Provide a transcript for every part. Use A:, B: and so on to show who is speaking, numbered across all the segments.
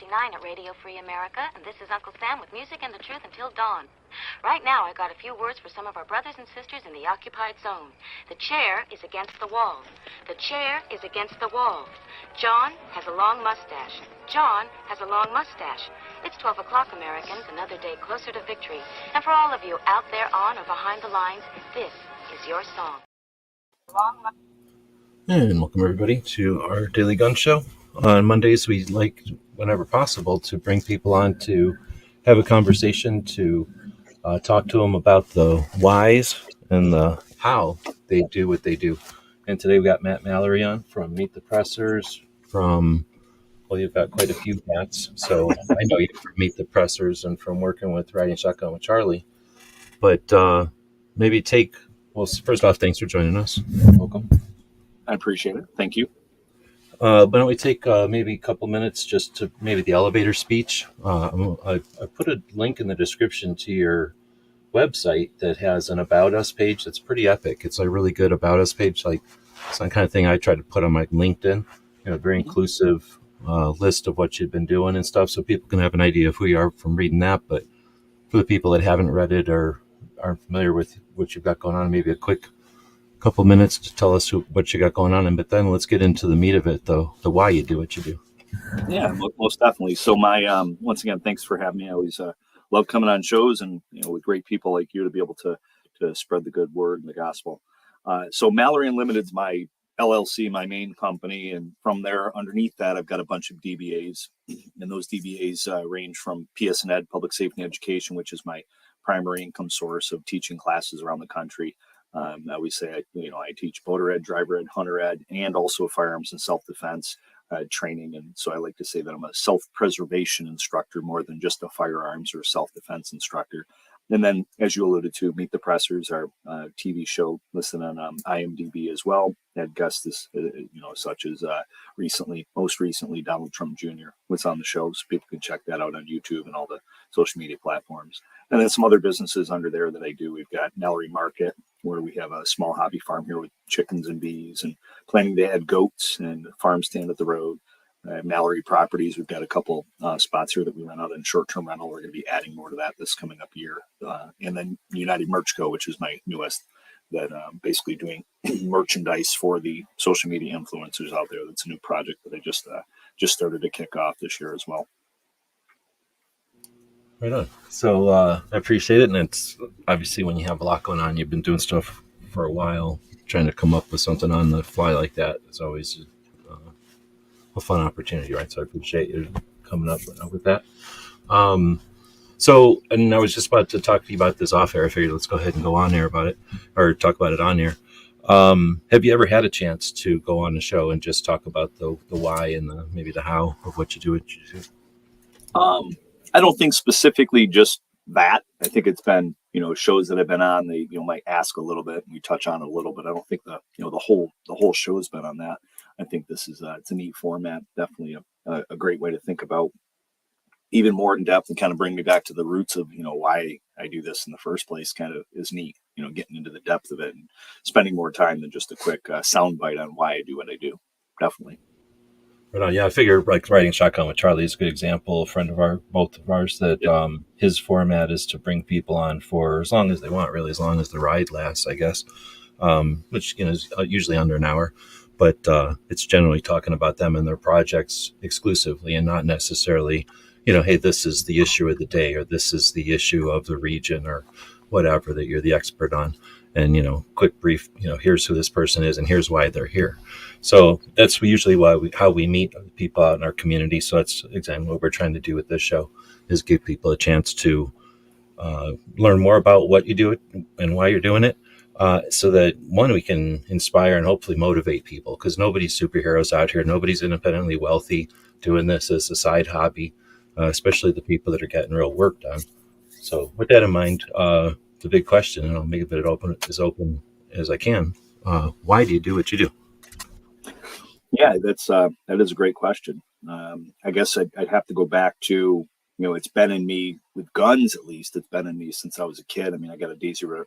A: at Radio Free America, and this is Uncle Sam with music and the truth until dawn. Right now, I got a few words for some of our brothers and sisters in the occupied zone. The chair is against the wall. The chair is against the wall. John has a long mustache. John has a long mustache. It's 12 o'clock, Americans, another day closer to victory. And for all of you out there on or behind the lines, this is your song.
B: And welcome everybody to our daily gun show. On Mondays, we like, whenever possible, to bring people on to have a conversation, to talk to them about the whys and the how they do what they do. And today we got Matt Mallory on from Meet the Pressers, well, you've got quite a few hats. So I know you from Meet the Pressers and from working with Riding Shotgun with Charlie. But first off, thanks for joining us. Welcome.
C: I appreciate it. Thank you.
B: Why don't we take maybe a couple minutes just to maybe the elevator speech. I put a link in the description to your website that has an About Us page that's pretty epic. It's a really good About Us page. Like, it's the kind of thing I try to put on my LinkedIn. Very inclusive list of what you've been doing and stuff, so people can have an idea of who you are from reading that. But for the people that haven't read it or aren't familiar with what you've got going on, maybe a quick couple minutes to tell us what you got going on, but then let's get into the meat of it, though, the why you do what you do.
C: Yeah, most definitely. So once again, thanks for having me. I always love coming on shows and with great people like you to be able to spread the good word and the gospel. So Mallory Unlimited's my LLC, my main company, and from there, underneath that, I've got a bunch of DBAs, and those DBAs range from PS&Ed, Ed, Public Safety and Education, which is my primary income source of teaching classes around the country. I always say, I teach motor ed, driver ed, hunter ed, and also firearms and self-defense training. And so I like to say that I'm a self-preservation instructor more than just a firearms or self-defense instructor. And then, as you alluded to, Meet the Pressers, our TV show listed on IMDb as well. Had guests, such as most recently, Donald Trump Jr. was on the show, so people can check that out on YouTube and all the social media platforms. And then some other businesses under there that I do. We've got Mallory Market, where we have a small hobby farm here with chickens and bees, and planning to add goats and a farm stand at the road. Mallory Properties, we've got a couple spots here that we rent out in short-term rental. We're going to be adding more to that this coming up year. And then United Merch Co., which is my newest, that basically doing merchandise for the social media influencers out there. That's a new project that I just started to kick off this year as well.
B: Right on. So I appreciate it. And it's obviously when you have a lot going on, you've been doing stuff for a while, trying to come up with something on the fly like that is always a fun opportunity, right? So I appreciate you coming up with that. And I was just about to talk to you about this off air. I figured let's go ahead and go on air about it, or talk about it on air. Have you ever had a chance to go on the show and just talk about the why and maybe the how of what you do?
C: I don't think specifically just that. I think it's been, shows that I've been on, they, might ask a little bit and we touch on it a little bit. I don't think the whole show has been on that. I think this is, it's a neat format, definitely a great way to think about even more in depth and kind of bring me back to the roots of, why I do this in the first place kind of is neat, getting into the depth of it and spending more time than just a quick soundbite on why I do what I do. Definitely.
B: Right on. Yeah, I figure like Riding Shotgun with Charlie is a good example. A friend of both of ours, that his format is to bring people on for as long as they want, really, as long as the ride lasts, I guess, which is usually under an hour. But it's generally talking about them and their projects exclusively, and not necessarily, hey, this is the issue of the day, or this is the issue of the region, or whatever that you're the expert on. And, quick brief, here's who this person is and here's why they're here. So that's usually how we meet people out in our community. So that's exactly what we're trying to do with this show, is give people a chance to learn more about what you do and why you're doing it. So that, one, we can inspire and hopefully motivate people, because nobody's superheroes out here. Nobody's independently wealthy doing this as a side hobby, especially the people that are getting real work done. So with that in mind, the big question, and I'll make it as open as I can. Why do you do what you do?
C: Yeah, that is a great question. I guess I'd have to go back to, it's been in me with guns, at least. It's been in me since I was a kid. I mean, I got a Daisy Red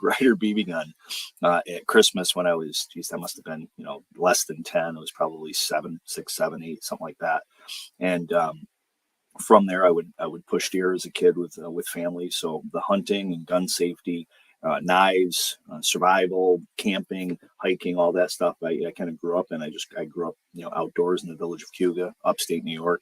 C: Ryder BB gun at Christmas when I was, geez, that must have been, less than 10. It was probably 7, 6, 7, 8, something like that. And from there, I would push deer as a kid with family. So the hunting and gun safety, knives, survival, camping, hiking, all that stuff. I kind of grew up in. I grew up, outdoors in the village of Cayuga, upstate New York,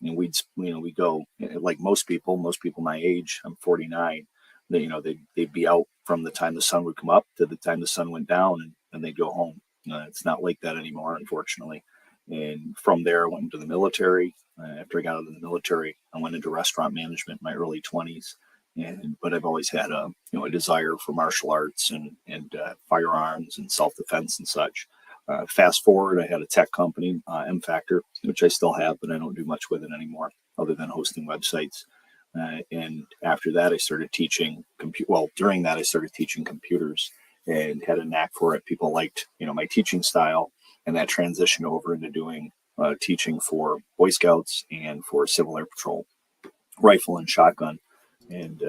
C: and we'd go, like most people my age. I'm 49. They'd be out from the time the sun would come up to the time the sun went down, and they'd go home. It's not like that anymore, unfortunately. And from there, I went into the military. After I got out of the military, I went into restaurant management in my early 20s. But I've always had a desire for martial arts and firearms and self-defense and such. Fast forward, I had a tech company, M Factor, which I still have, but I don't do much with it anymore, other than hosting websites. And after that, I started teaching during that, I started teaching computers and had a knack for it. People liked, my teaching style, and that transitioned over into doing teaching for Boy Scouts and for Civil Air Patrol, rifle and shotgun. And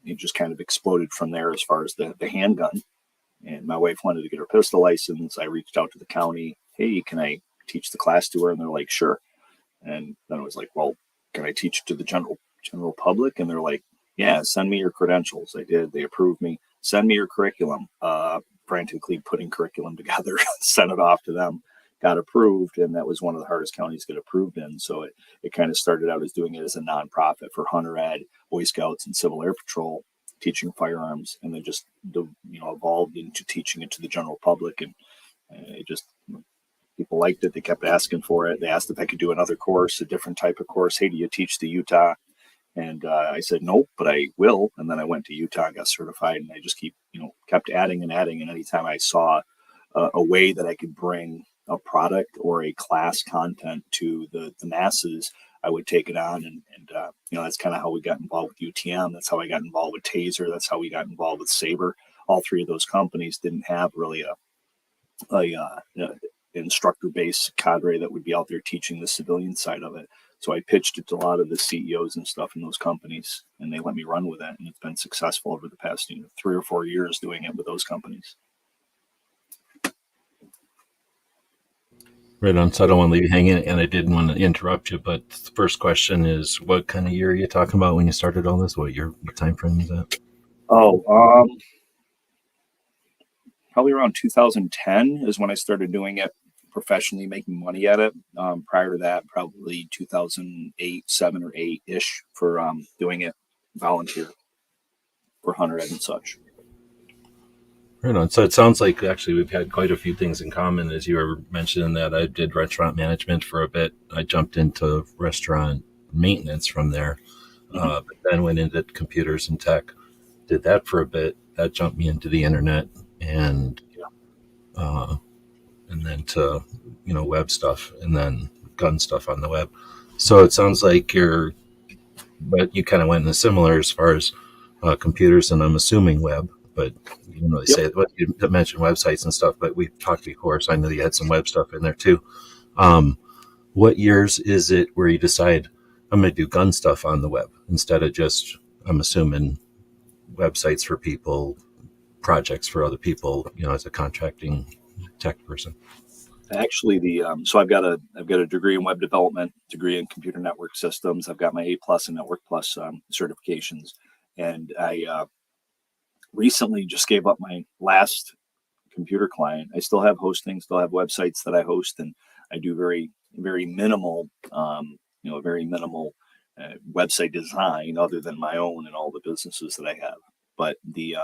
C: it just kind of exploded from there as far as the handgun. And my wife wanted to get her pistol license. I reached out to the county. Hey, can I teach the class to her? And they're like, sure. And then I was like, well, can I teach to the general public? And they're like, yeah, send me your credentials. I did. They approved me. Send me your curriculum. Frantically putting curriculum together, sent it off to them, got approved. And that was one of the hardest counties to get approved in. So it kind of started out as doing it as a nonprofit for Hunter Ed, Boy Scouts, and Civil Air Patrol, teaching firearms, and then just evolved into teaching it to the general public. And it just, people liked it. They kept asking for it. They asked if I could do another course, a different type of course. Hey, do you teach the Utah? And I said, nope, but I will. And then I went to Utah and got certified, and I just kept adding and adding. And anytime I saw a way that I could bring a product or a class content to the masses, I would take it on. And that's kind of how we got involved with UTM. That's how I got involved with Taser. That's how we got involved with Saber. All three of those companies didn't have really a instructor-based cadre that would be out there teaching the civilian side of it. So I pitched it to a lot of the CEOs and stuff in those companies, and they let me run with it. And it's been successful over the past 3 or 4 years doing it with those companies.
B: Right on. So I don't want to leave you hanging, and I didn't want to interrupt you, but the first question is, what kind of year are you talking about when you started all this? What time frame is that?
C: Probably around 2010 is when I started doing it professionally, making money at it. Prior to that, probably 2008, 7 or 8-ish for doing it volunteer for Hunter Ed and such.
B: Right on. So it sounds like actually we've had quite a few things in common. As you were mentioning that I did restaurant management for a bit. I jumped into restaurant maintenance from there, but then went into computers and tech. Did that for a bit. That jumped me into the internet and then to web stuff and then gun stuff on the web. So it sounds like but you kind of went in a similar as far as computers and I'm assuming web. But you didn't really say what you mentioned websites and stuff, but we talked before, so I know you had some web stuff in there too. What years is it where you decide I'm going to do gun stuff on the web instead of just, I'm assuming, websites for people, projects for other people, as a contracting tech person?
C: Actually, so I've got a degree in web development, degree in computer network systems. I've got my A+ and Network Plus certifications, and I recently just gave up my last computer client. I still have hosting, still have websites that I host, and I do very, very minimal, very minimal website design other than my own and all the businesses that I have. But the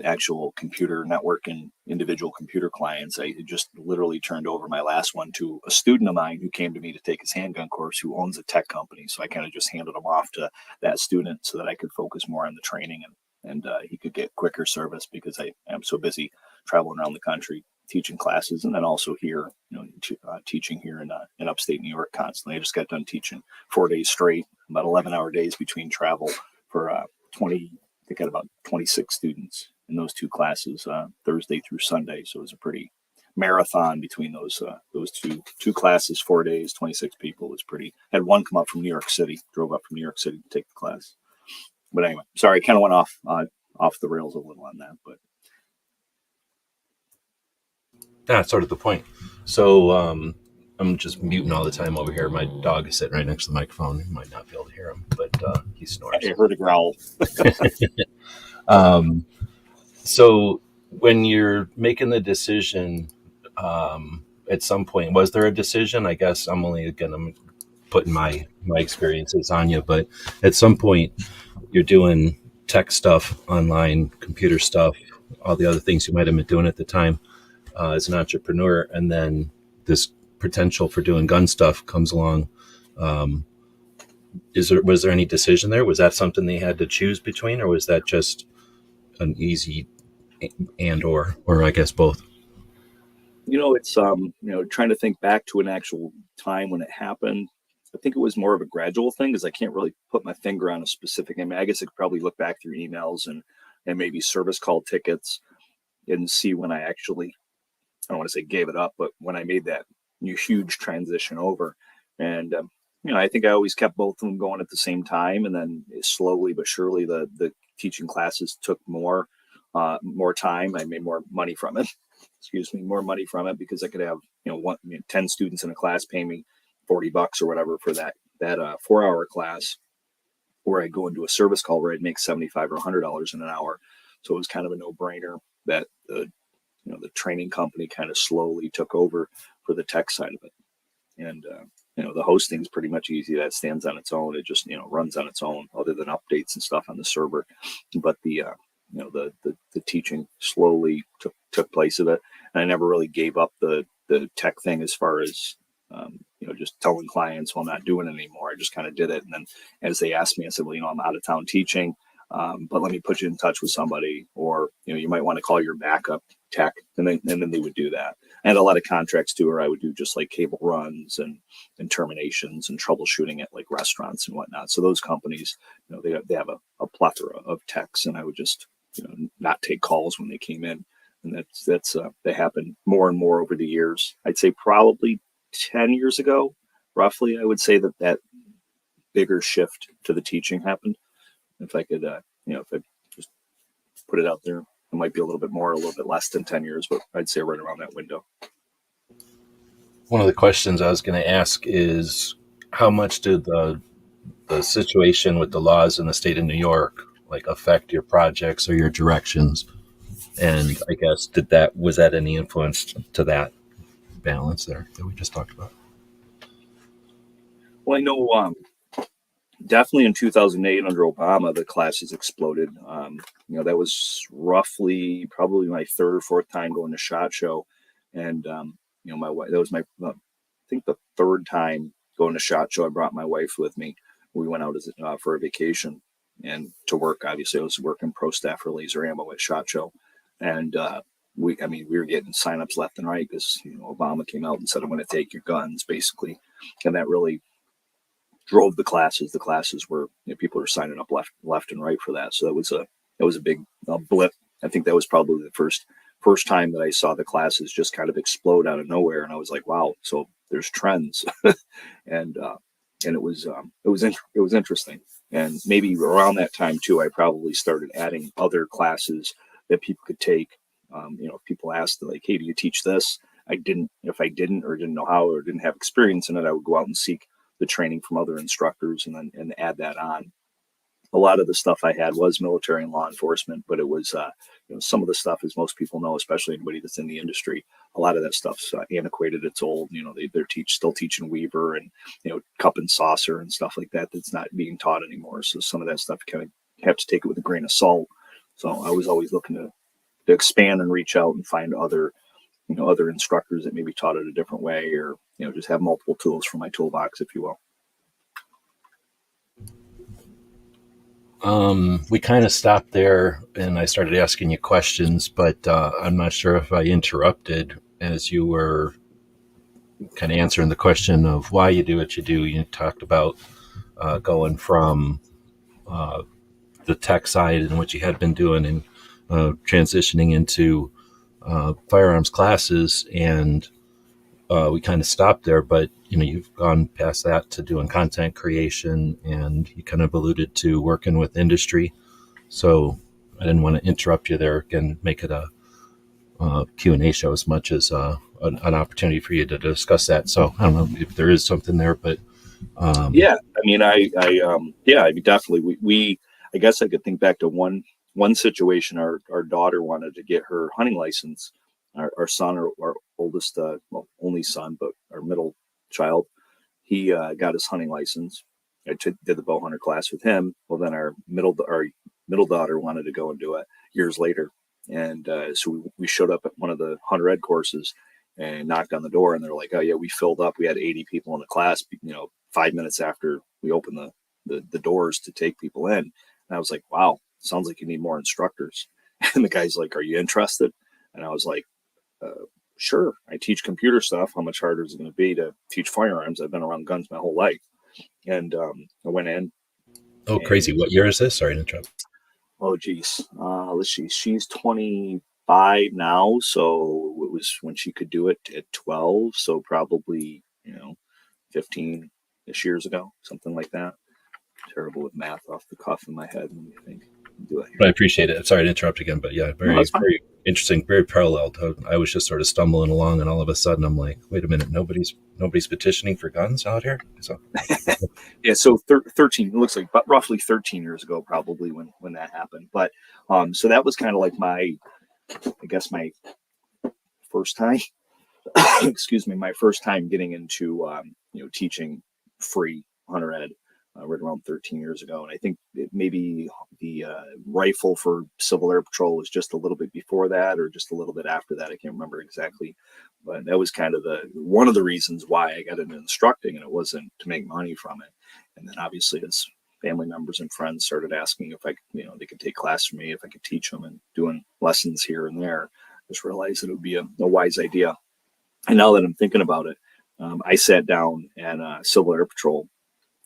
C: actual computer network and individual computer clients, I just literally turned over my last one to a student of mine who came to me to take his handgun course, who owns a tech company. So I kind of just handed them off to that student so that I could focus more on the training and he could get quicker service because I am so busy traveling around the country teaching classes, and then also here, teaching here in upstate New York constantly. I just got done teaching 4 days straight, about 11-hour days between travel for 20. I think I had about 26 students in those two classes, Thursday through Sunday. So it was a pretty marathon between those two classes, 4 days, 26 people was pretty. Had one come up from New York City, drove up from New York City to take the class. But anyway, sorry, I kind of went off the rails a little on that, but
B: that's sort of the point. So I'm just muting all the time over here. My dog is sitting right next to the microphone. You might not be able to hear him, but he snores.
C: I heard a growl.
B: So when you're making the decision, at some point, was there a decision? I guess I'm putting my experiences on you, but at some point you're doing tech stuff, online, computer stuff, all the other things you might have been doing at the time as an entrepreneur, and then this potential for doing gun stuff comes along. Was there any decision there? Was that something they had to choose between, or was that just an easy or I guess both?
C: It's trying to think back to an actual time when it happened. I think it was more of a gradual thing, because I can't really put my finger on a specific. I mean, I guess I could probably look back through emails and maybe service call tickets and see when I actually, I don't want to say gave it up, but when I made that huge transition over. And I think I always kept both of them going at the same time, and then slowly but surely the teaching classes took more time. I made more money from it. More money from it, because I could have 10 students in a class pay me $40 or whatever for that 4-hour class, where I go into a service call where I'd make $75 or $100 in an hour. So it was kind of a no-brainer that the training company kind of slowly took over for the tech side of it. And the hosting's pretty much easy. That stands on its own. It just runs on its own, other than updates and stuff on the server. But the teaching slowly took place of it, and I never really gave up the tech thing as far as just telling clients, well, I'm not doing it anymore. I just kind of did it. And then as they asked me, I said, well, I'm out of town teaching, but let me put you in touch with somebody, or you might want to call your backup tech, and then they would do that. I had a lot of contracts too, where I would do just like cable runs and terminations and troubleshooting at like restaurants and whatnot. So those companies, they have a plethora of techs, and I would just not take calls when they came in. And that's that happened more and more over the years. I'd say probably 10 years ago, roughly, I would say that bigger shift to the teaching happened. If I could, if I just put it out there, it might be a little bit more, a little bit less than 10 years, but I'd say right around that window.
B: One of the questions I was going to ask is, how much did the situation with the laws in the state of New York affect your projects or your directions? And I guess was that any influence to that balance there that we just talked about?
C: Well, I know definitely in 2008 under Obama, the classes exploded. That was roughly probably my third or fourth time going to SHOT Show. And, my wife, that was I think the third time going to SHOT Show. I brought my wife with me. We went out for a vacation and to work. Obviously, I was working pro staff for laser ammo at SHOT Show. And we were getting signups left and right, because Obama came out and said, I'm going to take your guns, basically. And that really drove the classes. The classes were, people were signing up left and right for that. So that was a big blip. I think that was probably the first time that I saw the classes just kind of explode out of nowhere. And I was like, wow, so there's trends. and it was interesting. And maybe around that time too, I probably started adding other classes that people could take. If people asked, like, hey, do you teach this? If I didn't or didn't know how or didn't have experience in it, I would go out and seek the training from other instructors and add that on. A lot of the stuff I had was military and law enforcement, but it was, some of the stuff, as most people know, especially anybody that's in the industry, a lot of that stuff's antiquated. It's old. They're still teaching Weaver and, cup and saucer and stuff like that. That's not being taught anymore. So some of that stuff kind of have to take it with a grain of salt. So I was always looking to expand and reach out and find other instructors that maybe taught it a different way, or, just have multiple tools for my toolbox, if you will.
B: We kind of stopped there and I started asking you questions, but I'm not sure if I interrupted as you were kind of answering the question of why you do what you do. You talked about going from the tech side and what you had been doing and transitioning into firearms classes, and we kind of stopped there. But you've gone past that to doing content creation, and you kind of alluded to working with industry. So I didn't want to interrupt you there and make it a Q&A show as much as an opportunity for you to discuss that. So I don't know if there is something there, but
C: yeah, I mean, yeah, I mean, definitely. I guess I could think back to one situation. Our daughter wanted to get her hunting license. Our son, our oldest, well, only son, but our middle child, he got his hunting license. Did the bow hunter class with him. Well, then our middle daughter wanted to go and do it years later, and so we showed up at one of the hunter ed courses and knocked on the door, and they're like, "Oh yeah, we filled up. We had 80 people in the class. 5 minutes after we opened the doors to take people in." And I was like, "Wow, sounds like you need more instructors." And the guy's like, "Are you interested?" And I was like, "Sure. I teach computer stuff. How much harder is it going to be to teach firearms? I've been around guns my whole life." And I went in.
B: Oh, crazy. What year is this? Sorry to interrupt.
C: Oh, geez. Let's see. She's 25 now. So it was when she could do it at 12. So probably, 15-ish years ago, something like that. Terrible with math off the cuff in my head when you think.
B: But I appreciate it. Sorry to interrupt again, but yeah, very interesting, very parallel. I was just sort of stumbling along, and all of a sudden I'm like, wait a minute, nobody's petitioning for guns out here. So
C: yeah, so 13. It looks like roughly 13 years ago, probably when that happened. But so that was kind of like my first time. Excuse me, my first time getting into teaching free hunter ed. Right around 13 years ago. And I think maybe the rifle for Civil Air Patrol was just a little bit before that or just a little bit after that. I can't remember exactly. But that was kind of one of the reasons why I got into instructing, and it wasn't to make money from it. And then obviously as family members and friends started asking if I could, they could take class from me, if I could teach them, and doing lessons here and there, I just realized that it would be a wise idea. And now that I'm thinking about it, I sat down at Civil Air Patrol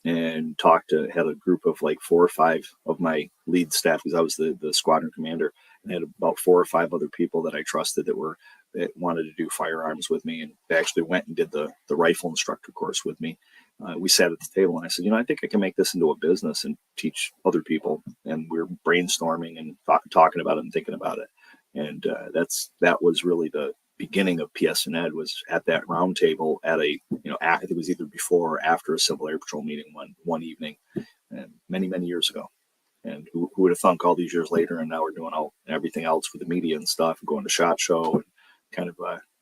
C: and had a group of like 4 or 5 of my lead staff, because I was the squadron commander, and I had about 4 or 5 other people that I trusted that wanted to do firearms with me, and they actually went and did the rifle instructor course with me. We sat at the table and I said, I think I can make this into a business and teach other people. And we were brainstorming and talking about it and thinking about it. And that was really the beginning of PS and Ed, was at that round table at I think it was either before or after a Civil Air Patrol meeting one evening, many years ago. And who would have thunk all these years later, and now we're doing everything else with the media and stuff, and going to SHOT Show, and kind of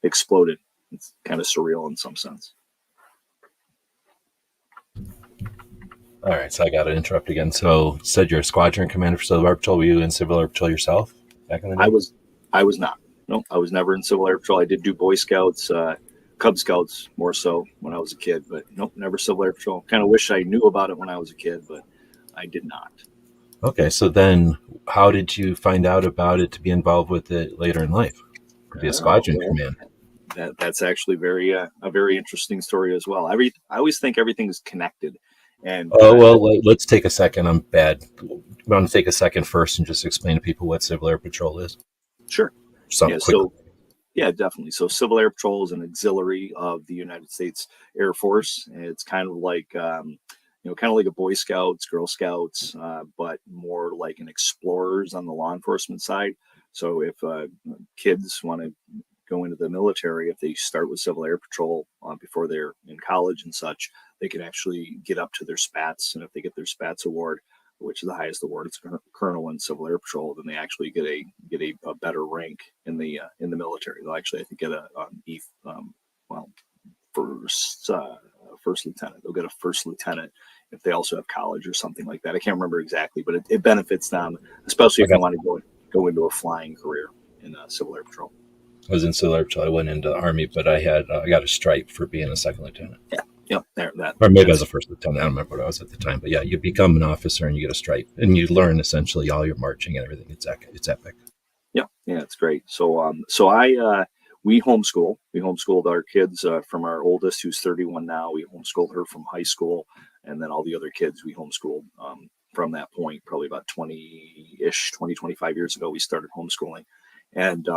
C: exploded. It's kind of surreal in some sense.
B: All right, so I got to interrupt again. So, said you're a squadron commander for Civil Air Patrol. Were you in Civil Air Patrol yourself back in the day?
C: I was not. No, I was never in Civil Air Patrol. I did do Boy Scouts, Cub Scouts more so when I was a kid, but nope, never Civil Air Patrol. Kind of wish I knew about it when I was a kid, but I did not.
B: Okay, so then how did you find out about it to be involved with it later in life? To be a squadron commander?
C: That's actually a very interesting story as well. I always think everything is connected. And
B: let's take a second. I'm bad. I want to take a second first and just explain to people what Civil Air Patrol is.
C: Sure. Yeah, definitely. So Civil Air Patrol is an auxiliary of the United States Air Force. It's kind of like, kind of like a Boy Scouts, Girl Scouts, but more like an explorers on the law enforcement side. So if kids want to go into the military, if they start with Civil Air Patrol before they're in college and such, they can actually get up to their spats. And if they get their spats award, which is the highest award, it's colonel in Civil Air Patrol, then they actually get a better rank in the military. They'll actually, I think, get first lieutenant. They'll get a first lieutenant if they also have college or something like that. I can't remember exactly, but it benefits them, especially if they want to go into a flying career in Civil Air Patrol.
B: I was in Civil Air Patrol. I went into the Army, but I got a stripe for being a second lieutenant.
C: Yeah. Yep,
B: or maybe as a first lieutenant. I don't remember what I was at the time, but yeah, you become an officer and you get a stripe, and you learn essentially all your marching and everything. It's epic.
C: Yeah, it's great. So we homeschool. We homeschooled our kids from our oldest, who's 31 now. We homeschooled her from high school, and then all the other kids we homeschooled from that point. Probably about 25 years ago, we started homeschooling, and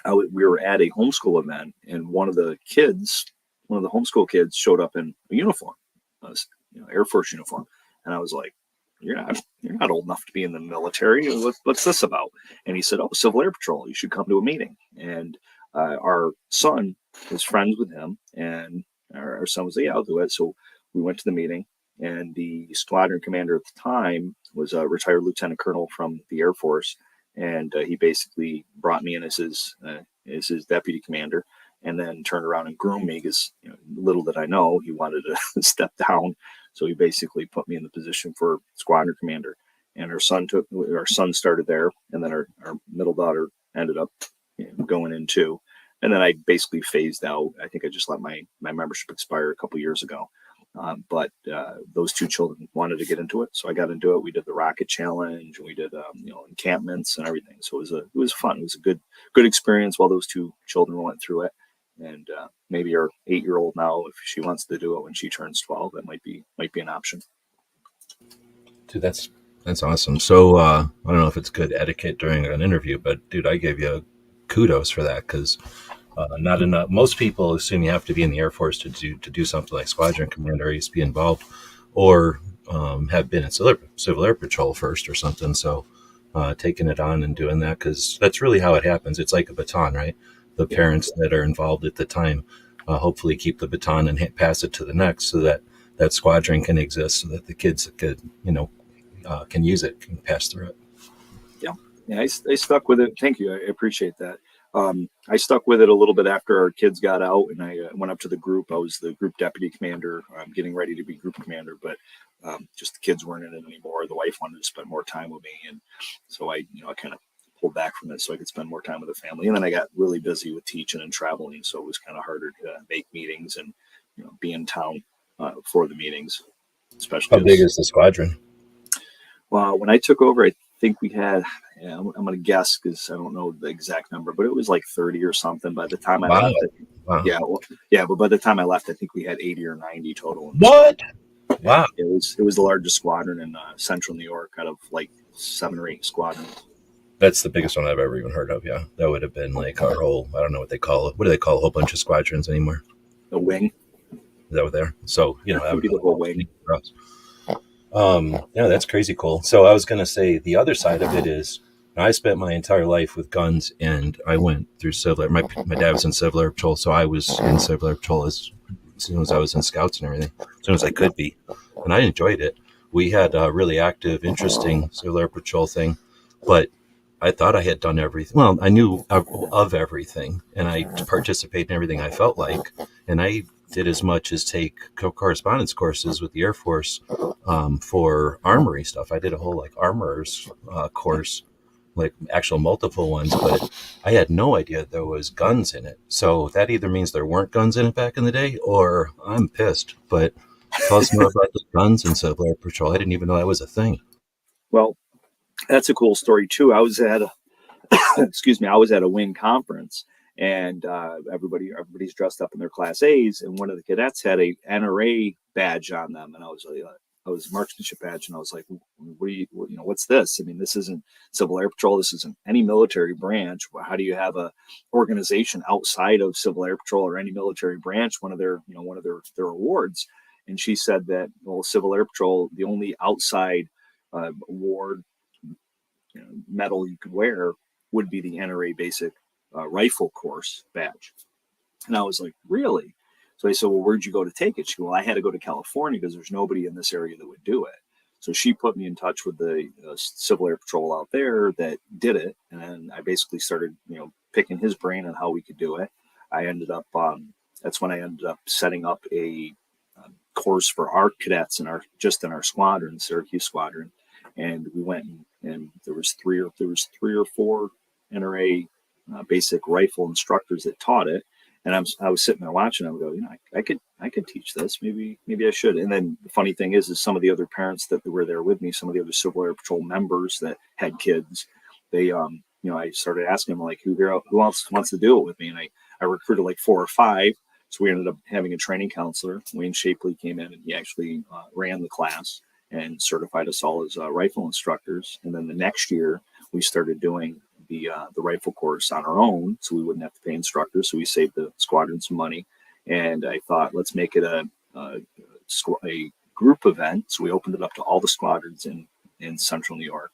C: we were at a homeschool event, and one of the homeschool kids showed up in a uniform, Air Force uniform, and I was like, you're not old enough to be in the military. What's this about? And he said, oh, Civil Air Patrol. You should come to a meeting. And our son was friends with him, and our son was like, yeah, I'll do it. So we went to the meeting, and the squadron commander at the time was a retired lieutenant colonel from the Air Force, and he basically brought me in as his deputy commander, and then turned around and groomed me because little did I know he wanted to step down. So he basically put me in the position for squadron commander, and our son started there, and then our middle daughter ended up going in too. And then I basically phased out. I think I just let my membership expire a couple years ago. But those two children wanted to get into it, so I got into it. We did the rocket challenge, and we did encampments and everything. So it was fun. It was a good experience while those two children went through it. And maybe our 8-year-old now, if she wants to do it when she turns 12, that might be an option.
B: Dude, that's awesome. So I don't know if it's good etiquette during an interview, but dude, I gave you kudos for that, because not enough. Most people assume you have to be in the Air Force to do something like squadron commander, used to be involved, or have been in Civil Air Patrol first or something. So taking it on and doing that, because that's really how it happens. It's like a baton, right? The parents that are involved at the time hopefully keep the baton and pass it to the next, so that that squadron can exist, so that the kids could can use it, can pass through it.
C: Yeah, I stuck with it. Thank you. I appreciate that. I stuck with it a little bit after our kids got out, and I went up to the group. I was the group deputy commander. I'm getting ready to be group commander, but just the kids weren't in it anymore. The wife wanted to spend more time with me, and so I kind of pulled back from it so I could spend more time with the family. And then I got really busy with teaching and traveling, so it was kind of harder to make meetings and be in town for the meetings. Especially
B: how big is the squadron?
C: Well, when I took over, I think we had, I'm going to guess because I don't know the exact number, but it was like 30 or something by the time I left.
B: Wow.
C: But by the time I left, I think we had 80 or 90 total.
B: What? Wow.
C: It was the largest squadron in central New York out of like 7 or 8 squadrons.
B: That's the biggest one I've ever even heard of. Yeah, that would have been like our whole. I don't know what they call it. What do they call a whole bunch of squadrons anymore?
C: A wing.
B: Is that what they're? So that would
C: be the whole wing
B: for us. That's crazy cool. So I was going to say the other side of it is I spent my entire life with guns, and I went through Civil Air. My dad was in Civil Air Patrol, so I was in Civil Air Patrol as soon as I was in Scouts and everything, as soon as I could be, and I enjoyed it. We had a really active, interesting Civil Air Patrol thing, but I thought I had done everything. Well, I knew of everything, and I participated in everything I felt like, and I did as much as take correspondence courses with the Air Force for armory stuff. I did a whole like armorers course, like actual multiple ones, but I had no idea there was guns in it. So that either means there weren't guns in it back in the day, or I'm pissed. But tell us more about the guns in Civil Air Patrol. I didn't even know that was a thing.
C: Well, that's a cool story too. I was at a wing conference, and everybody's dressed up in their Class A's, and one of the cadets had a NRA badge on them, and I was a marksmanship badge, and I was like, what's this? I mean, this isn't Civil Air Patrol. This isn't any military branch. How do you have a organization outside of Civil Air Patrol or any military branch, one of their awards? And she said that, well, Civil Air Patrol, the only outside award medal you could wear would be the NRA basic rifle course badge. And I was like, really? So I said, well, where'd you go to take it? She said, well, I had to go to California because there's nobody in this area that would do it. So she put me in touch with the Civil Air Patrol out there that did it. And I basically started, picking his brain on how we could do it. That's when I ended up setting up a course for our cadets in our squadron, Syracuse Squadron. And we went and there was three or four NRA basic rifle instructors that taught it. And I was sitting there watching. I would go, I could teach this. Maybe I should. And then the funny thing is some of the other parents that were there with me, some of the other Civil Air Patrol members that had kids, they, I started asking them like, who else wants to do it with me? And I recruited like 4 or 5. So we ended up having a training counselor. Wayne Shapley came in, and he actually ran the class and certified us all as rifle instructors. And then the next year we started doing the rifle course on our own, so we wouldn't have to pay instructors. So we saved the squadron some money, and I thought, let's make it a group event. So we opened it up to all the squadrons in Central New York,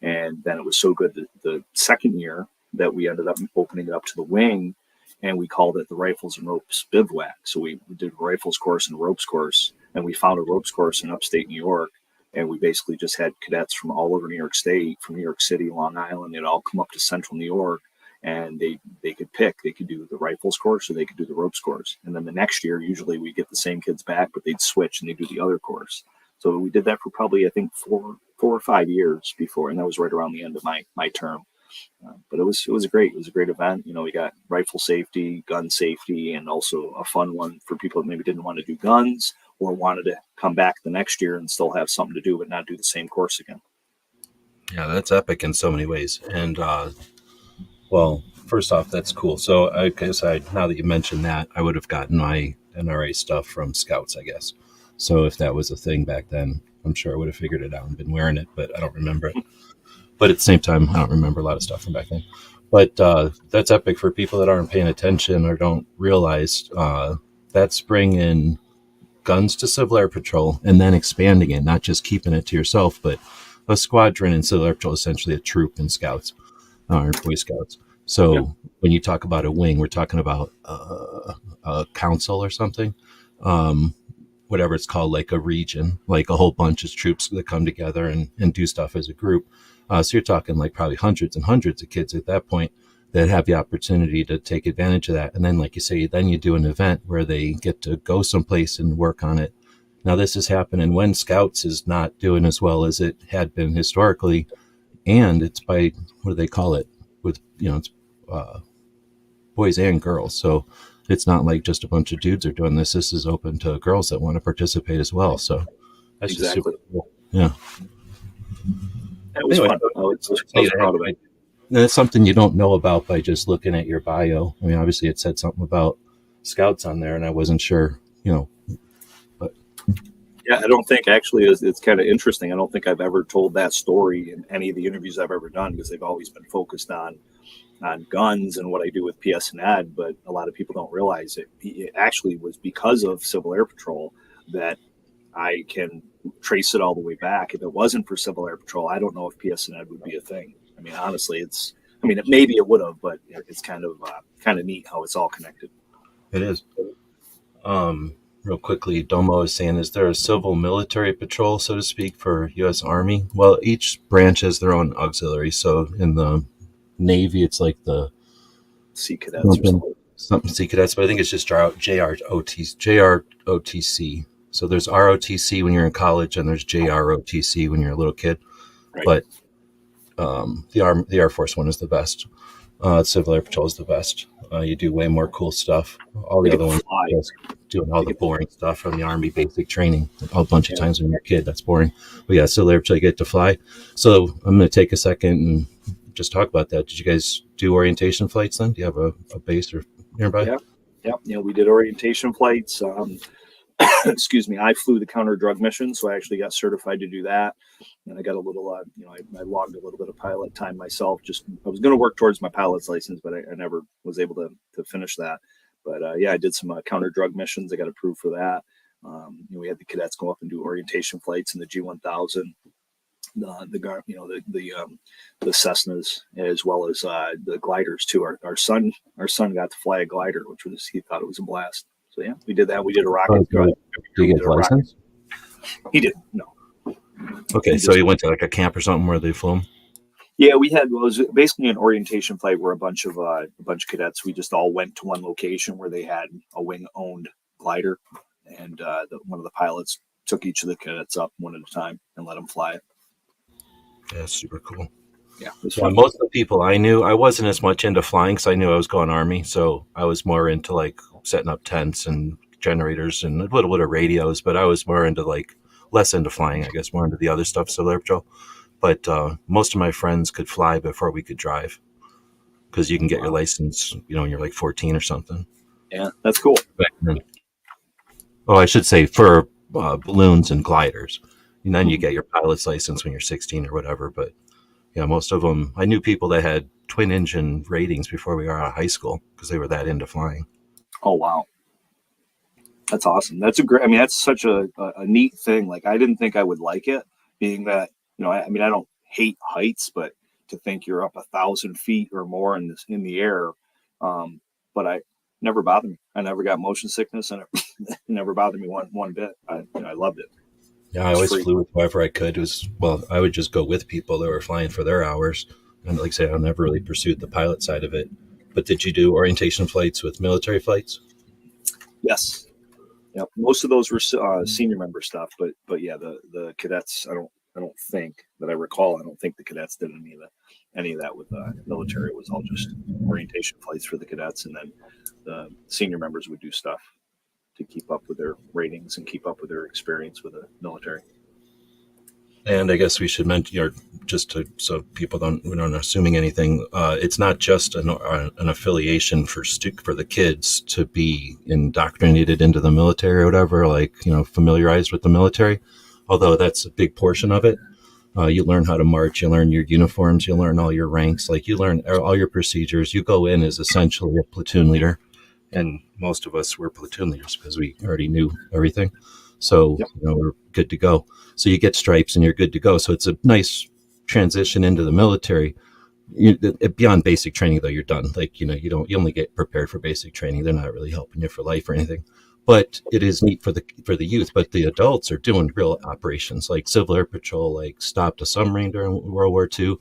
C: and then it was so good that the second year that we ended up opening it up to the wing, and we called it the Rifles and Ropes Bivouac. So we did a rifles course and a ropes course, and we found a ropes course in upstate New York. And we basically just had cadets from all over New York State, from New York City, Long Island. They'd all come up to Central New York, and they could pick. They could do the rifles course or they could do the ropes course. And then the next year, usually we get the same kids back, but they'd switch and they'd do the other course. So we did that for probably, I think, 4 or 5 years before, and that was right around the end of my term. But it was a great event. We got rifle safety, gun safety, and also a fun one for people that maybe didn't want to do guns or wanted to come back the next year and still have something to do, but not do the same course again.
B: Yeah, that's epic in so many ways. And well, first off, that's cool. So I guess now that you mentioned that, I would have gotten my NRA stuff from Scouts, I guess. So if that was a thing back then, I'm sure I would have figured it out and been wearing it, but I don't remember it. But at the same time, I don't remember a lot of stuff from back then. But that's epic for people that aren't paying attention or don't realize that's bringing guns to Civil Air Patrol and then expanding it, not just keeping it to yourself, but a squadron in Civil Air Patrol, essentially a troop in Scouts or Boy Scouts. So when you talk about a wing, we're talking about a council or something, whatever it's called, like a region, like a whole bunch of troops that come together and do stuff as a group. So you're talking like probably hundreds and hundreds of kids at that point that have the opportunity to take advantage of that. And then, like you say, then you do an event where they get to go someplace and work on it. Now, this is happening when Scouts is not doing as well as it had been historically. And it's by, what do they call it? With, it's boys and girls. So it's not like just a bunch of dudes are doing this. This is open to girls that want to participate as well. So that's
C: exactly.
B: Just super cool. Yeah.
C: It was fun. I was proud of it.
B: That's something you don't know about by just looking at your bio. I mean, obviously it said something about Scouts on there and I wasn't sure, but.
C: Yeah, I don't think actually it's kind of interesting. I don't think I've ever told that story in any of the interviews I've ever done because they've always been focused on guns and what I do with PS and Ed, but a lot of people don't realize it actually was because of Civil Air Patrol that I can trace it all the way back. If it wasn't for Civil Air Patrol, I don't know if PS and Ed would be a thing. I mean, honestly, maybe it would have, but it's kind of neat how it's all connected.
B: It is. Real quickly, Domo is saying, is there a civil military patrol, so to speak, for U.S. Army? Well, each branch has their own auxiliary. So in the Navy, it's like the
C: Sea Cadets or
B: something Sea Cadets, but I think it's just JROTC. So there's ROTC when you're in college, and there's JROTC when you're a little kid. Right. But the Air Force one is the best. Civil Air Patrol is the best. You do way more cool stuff. All the other ones doing all the boring stuff from the Army basic training a bunch of times when you're a kid. That's boring. But yeah, Civil Air Patrol, you get to fly. So I'm going to take a second and just talk about that. Did you guys do orientation flights then? Do you have a base or nearby?
C: Yeah. We did orientation flights. Excuse me. I flew the counter drug mission, so I actually got certified to do that. And I got a little, I logged a little bit of pilot time myself. I was going to work towards my pilot's license, but I never was able to finish that. But I did some counter drug missions. I got approved for that. We had the cadets go up and do orientation flights in the G1000, the Cessnas, as well as the gliders too. Our son got to fly a glider, he thought it was a blast. So yeah, we did that. We did a rocket.
B: Did you get a license?
C: He didn't. No.
B: Okay, so you went to like a camp or something where they flew him?
C: Yeah, it was basically an orientation flight where a bunch of cadets, we just all went to one location where they had a wing-owned glider, and one of the pilots took each of the cadets up one at a time and let them fly it.
B: Yeah, that's super cool.
C: Yeah,
B: most of the people I knew, I wasn't as much into flying because I knew I was going Army, so I was more into like setting up tents and generators and a little bit of radios, but I was more into less into flying, I guess, more into the other stuff, Civil Air Patrol. But most of my friends could fly before we could drive because you can get your license, when you're like 14 or something.
C: Yeah, that's cool.
B: Oh, I should say for balloons and gliders. And then you get your pilot's license when you're 16 or whatever. But yeah, most of them, I knew people that had twin engine ratings before we were out of high school because they were that into flying.
C: Oh, wow. That's awesome. That's a great, I mean, that's such a neat thing. Like, I didn't think I would like it, being that, I mean, I don't hate heights, but to think you're up 1,000 feet or more in the air. But I never bothered me. I never got motion sickness, and it never bothered me one bit. I loved it.
B: Yeah, I always flew with whoever I could. I would just go with people that were flying for their hours. And like I say, I never really pursued the pilot side of it. But did you do orientation flights with military flights?
C: Yes. Yeah, most of those were senior member stuff, but yeah, the cadets. I don't think that I recall. I don't think the cadets did any of that with the military. It was all just orientation flights for the cadets, and then the senior members would do stuff to keep up with their ratings and keep up with their experience with the military.
B: And I guess we should mention, so people we're not assuming anything. It's not just an affiliation for the kids to be indoctrinated into the military or whatever, familiarized with the military. Although that's a big portion of it. You learn how to march. You learn your uniforms. You learn all your ranks. You learn all your procedures. You go in as essentially a platoon leader, and most of us were platoon leaders because we already knew everything. So
C: Yep.
B: we're good to go. So you get stripes and you're good to go. So it's a nice transition into the military. Beyond basic training, though, you're done. You only get prepared for basic training. They're not really helping you for life or anything. But it is neat for the youth. But the adults are doing real operations, like Civil Air Patrol, stopped a submarine during World War II.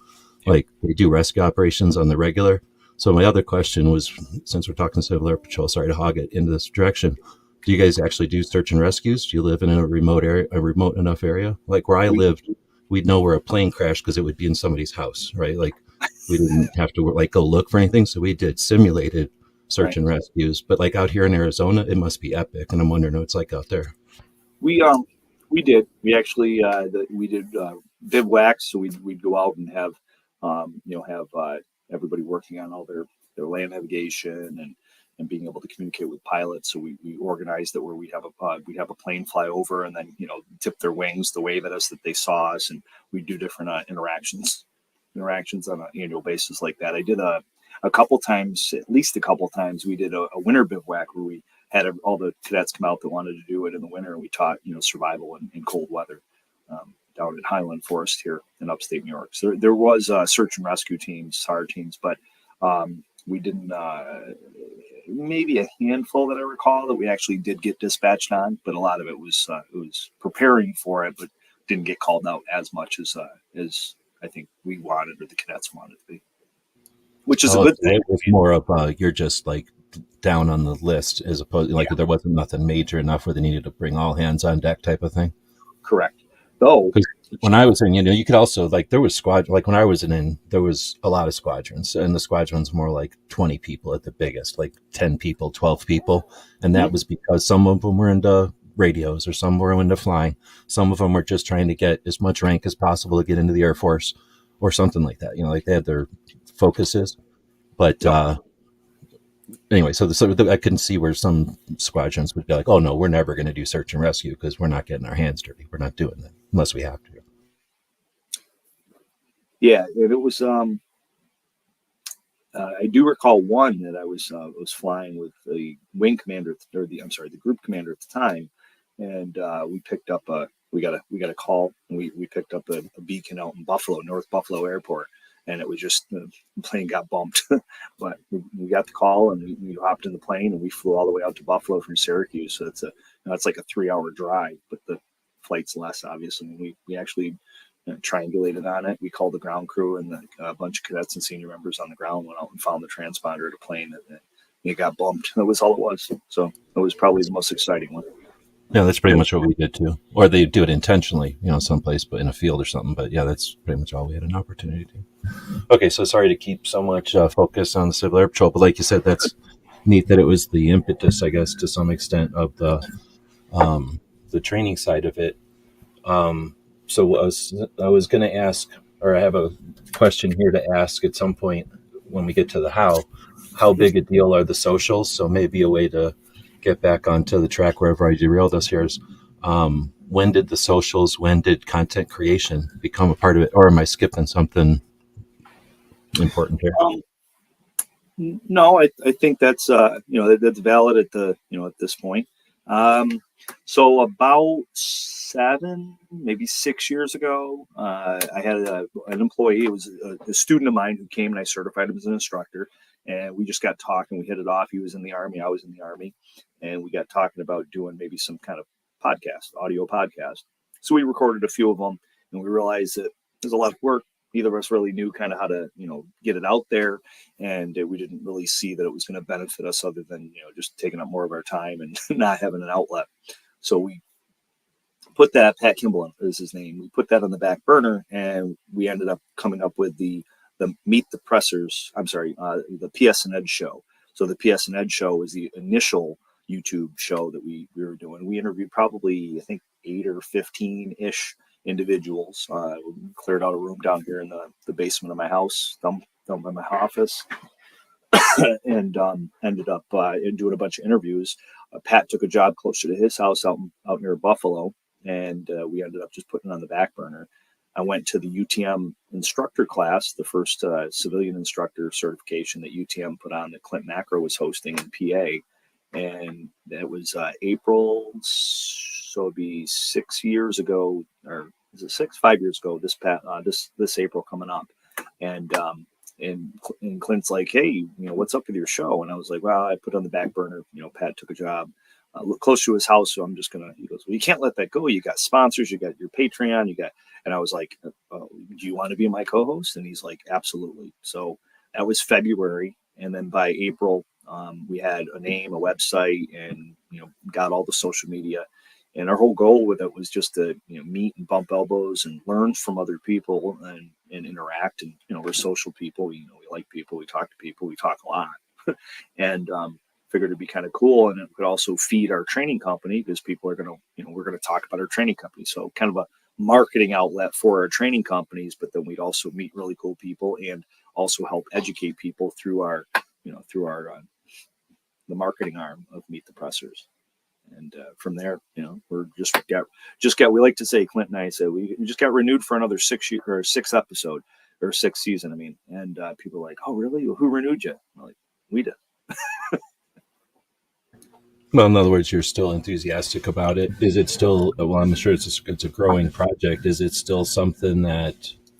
B: They do rescue operations on the regular. So my other question was, since we're talking Civil Air Patrol, sorry to hog it into this direction. Do you guys actually do search and rescues? Do you live in a remote enough area? Like where I lived, we'd know where a plane crashed because it would be in somebody's house, right? We didn't have to go look for anything. So we did simulated search and rescues. But out here in Arizona, it must be epic. And I'm wondering what it's like out there.
C: We did. We actually we did bivouacs. So we'd go out and have everybody working on all their land navigation and being able to communicate with pilots. So we organized it where we'd have a plane fly over and then tip their wings to wave at us that they saw us, and we'd do different interactions on an annual basis like that. I did a couple times, at least a couple times. We did a winter bivouac where we had all the cadets come out that wanted to do it in the winter, and we taught survival in cold weather down at Highland Forest here in upstate New York. So there was search and rescue teams, SAR teams, but we didn't. Maybe a handful that I recall that we actually did get dispatched on, but a lot of it was preparing for it, but didn't get called out as much as I think we wanted or the cadets wanted to be, which is a good thing.
B: It was more of you're just down on the list as opposed to there wasn't nothing major enough where they needed to bring all hands on deck type of thing.
C: Correct. Though
B: when I was in, you could also there was when I was in, there was a lot of squadrons, and the squadrons more like 20 people at the biggest, 10 people, 12 people. And that was because some of them were into radios or some were into flying. Some of them were just trying to get as much rank as possible to get into the Air Force or something like that. They had their focuses. But anyway, so I couldn't see where some squadrons would be like, oh no, we're never going to do search and rescue because we're not getting our hands dirty. We're not doing that unless we have to.
C: Yeah, it was. I do recall one that I was flying with the wing commander the group commander at the time, and we picked up we got a call, and we picked up a beacon out in North Buffalo Airport, and it was just the plane got bumped, but we got the call and we hopped in the plane and we flew all the way out to Buffalo from Syracuse. So it's like a 3-hour drive, but the flight's less obviously. We actually triangulated on it. We called the ground crew, and a bunch of cadets and senior members on the ground went out and found the transponder of the plane, and it got bumped. That was all it was. So it was probably the most exciting one.
B: Yeah, that's pretty much what we did too. Or they do it intentionally, someplace, but in a field or something. But yeah, that's pretty much all we had an opportunity to. Okay, so sorry to keep so much focus on the Civil Air Patrol, but like you said, that's neat that it was the impetus, I guess, to some extent of the training side of it. So I was going to ask, or I have a question here to ask at some point when we get to the how big a deal are the socials? So maybe a way to get back onto the track wherever I derailed us here is, when did the socials, when did content creation become a part of it? Or am I skipping something important here?
C: No, I think that's that's valid at the at this point. So about 7, maybe 6 years ago, I had an employee. It was a student of mine who came, and I certified him as an instructor. And we just got talking. We hit it off. He was in the Army. I was in the Army, and we got talking about doing maybe some kind of audio podcast. So we recorded a few of them, and we realized that there's a lot of work. Neither of us really knew kind of how to get it out there, and we didn't really see that it was going to benefit us other than just taking up more of our time and not having an outlet. So we put that, Pat Kimball is his name, we put that on the back burner, and we ended up coming up with the Meet the Pressers, the PS and Ed show. So the PS and Ed show was the initial YouTube show that we were doing. We interviewed probably, I think, 8 or 15-ish individuals. We cleared out a room down here in the basement of my house, down by my office, and ended up doing a bunch of interviews. Pat took a job closer to his house out near Buffalo, and we ended up just putting it on the back burner. I went to the UTM instructor class, the first civilian instructor certification that UTM put on that Clint Macro was hosting in PA. And that was April, so it'd be 6 years ago, or is it 5 years ago, this April coming up. And Clint's like, hey, what's up with your show? And I was like, well, I put it on the back burner. Pat took a job close to his house, so I'm just gonna. He goes, well, you can't let that go. You got sponsors, you got your Patreon, and I was like, do you want to be my co-host? And he's like, absolutely. So that was February, and then by April, we had a name, a website, and got all the social media. And our whole goal with it was just to meet and bump elbows and learn from other people and interact. And we're social people. We like people. We talk to people. We talk a lot. And figured it'd be kind of cool, and it could also feed our training company because people are going to we're going to talk about our training company. So kind of a marketing outlet for our training companies, but then we'd also meet really cool people and also help educate people through our the marketing arm of Meet the Pressers. And from there, we're just got. We like to say, Clint and I say, we just got renewed for another 6th episode or 6th season. I mean, and people are like, "Oh, really? Well, who renewed you?" I'm like, we did.
B: Well, in other words, you're still enthusiastic about it. Is it still? Well, I'm sure it's a growing project. Is it still something that?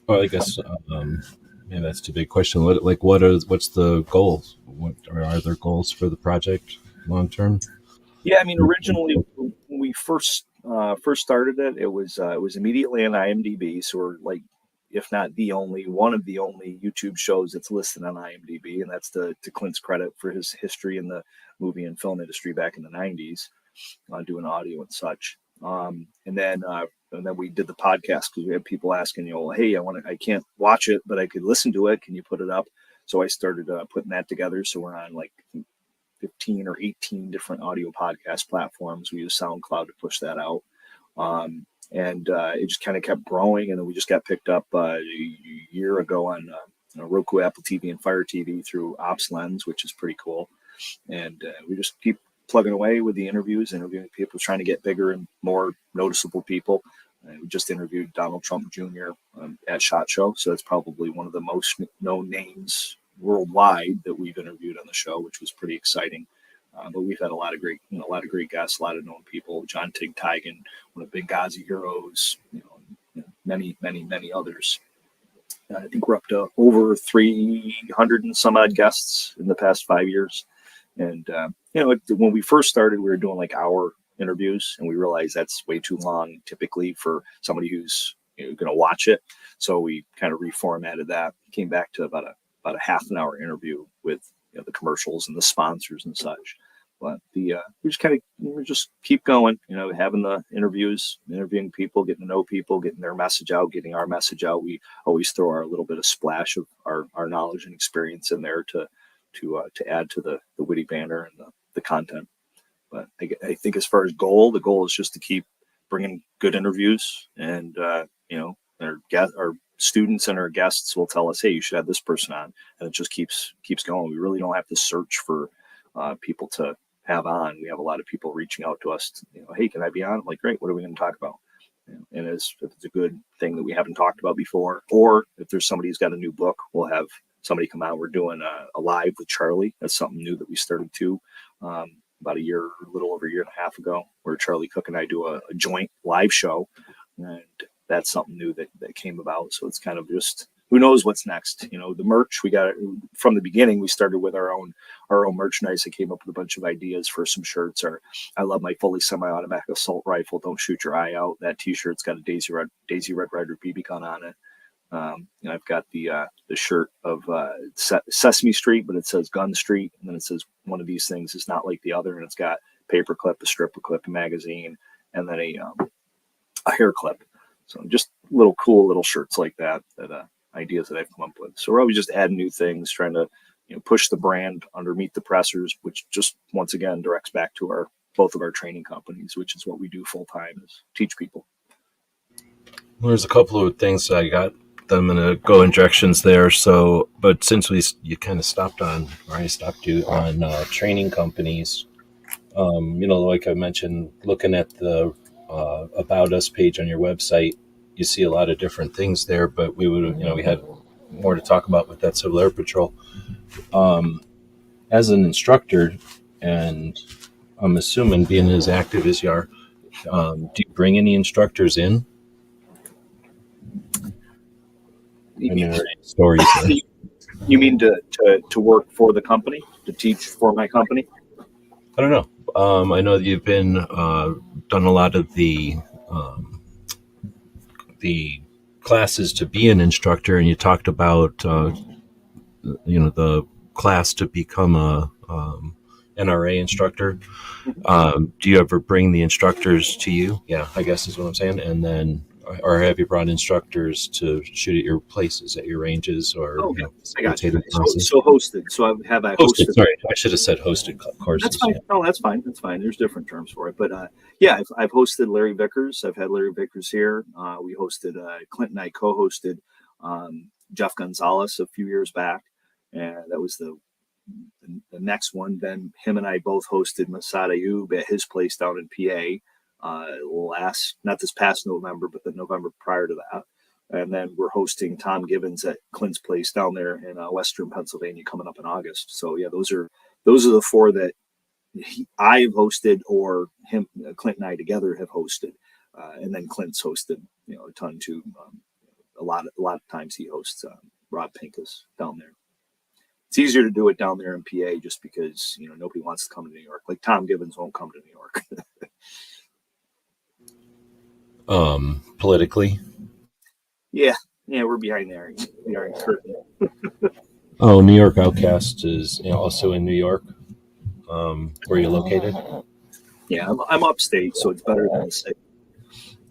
B: Well, I guess maybe that's too big question. What's the goals? Are there goals for the project long term?
C: Yeah, I mean, originally when we first started it, it was immediately on IMDb. So we're like, if not one of the only YouTube shows that's listed on IMDb, and that's to Clint's credit for his history in the movie and film industry back in the 90s, doing audio and such. And then we did the podcast because we had people asking, hey, I can't watch it, but I could listen to it. Can you put it up? So I started putting that together. So we're on like 15 or 18 different audio podcast platforms. We use SoundCloud to push that out. And it just kind of kept growing. And then we just got picked up a year ago on Roku, Apple TV, and Fire TV through OpsLens, which is pretty cool. And we just keep plugging away with the interviewing people, trying to get bigger and more noticeable people. We just interviewed Donald Trump Jr. At SHOT Show. So that's probably one of the most known names worldwide that we've interviewed on the show, which was pretty exciting. But we've had a lot of great guests, a lot of known people. John Tig Tigan, one of the Benghazi heroes, many, many, many others. I think we're up to over 300 and some odd guests in the past 5 years. And when we first started, we were doing like hour interviews, and we realized that's way too long typically for somebody who's going to watch it. So we kind of reformatted that. Came back to about a half an hour interview with the commercials and the sponsors and such. But we just keep going, having the interviews, interviewing people, getting to know people, getting their message out, getting our message out. We always throw our little bit of splash of our knowledge and experience in there to add to the witty banter and the content. But I think as far as the goal is just to keep bringing good interviews, and our students and our guests will tell us, hey, you should have this person on, and it just keeps going. We really don't have to search for people to have on. We have a lot of people reaching out to us, hey, can I be on? I'm like, great, what are we going to talk about? And if it's a good thing that we haven't talked about before, or if there's somebody who's got a new book, we'll have somebody come out. We're doing a live with Charlie. That's something new that we started too. About a little over a year and a half ago, where Charlie Cook and I do a joint live show, and that's something new that came about. So it's kind of just, who knows what's next. The merch, we got it from the beginning. We started with our own merchandise. I came up with a bunch of ideas for some shirts. Or I love my fully semi-automatic assault rifle. Don't shoot your eye out. That T-shirt's got a Daisy Red Ryder BB gun on it. And I've got the shirt of Sesame Street, but it says Gun Street, and then it says one of these things is not like the other, and it's got paper clip, a strip clip, a magazine, and then a hair clip. So just little cool little shirts like that ideas that I've come up with. So we're always just adding new things, trying to push the brand under Meet the Pressers, which just once again directs back to both of our training companies, which is what we do full time, is teach people.
B: Well, there's a couple of things I got. I'm going to go in directions there. So, but since you kind of stopped on, or I stopped you on training companies, like I mentioned, looking at the About Us page on your website, you see a lot of different things there, but we had more to talk about with that Civil Air Patrol. As an instructor, and I'm assuming being as active as you are, do you bring any instructors in? Stories.
C: You mean to work for the company, to teach for my company?
B: I don't know. I know that you've been done a lot of the classes to be an instructor, and you talked about the class to become a NRA instructor. Do you ever bring the instructors to you? Yeah, I guess is what I'm saying. And then, or have you brought instructors to shoot at your places, at your ranges, or
C: I got you. So hosted. So I hosted.
B: Sorry, I should have said hosted courses.
C: That's fine. Yeah. No, that's fine. That's fine. There's different terms for it, but I've hosted Larry Vickers. I've had Larry Vickers here. We hosted Clint and I co-hosted Jeff Gonzalez a few years back, and that was the next one. Then him and I both hosted Masad Ayub at his place down in PA. Not this past November, but the November prior to that. And then we're hosting Tom Gibbons at Clint's place down there in Western Pennsylvania coming up in August. So yeah, those are the four that I have hosted, or him, Clint and I together have hosted. And then Clint's hosted, a ton too. A lot of times he hosts Rob Pincus down there. It's easier to do it down there in PA just because, nobody wants to come to New York. Like Tom Gibbons won't come to New York.
B: Politically?
C: Yeah, we're behind there. We are in curtain.
B: Oh, New York Outcast is also in New York. Where you're located?
C: Yeah, I'm upstate, so it's better than the state.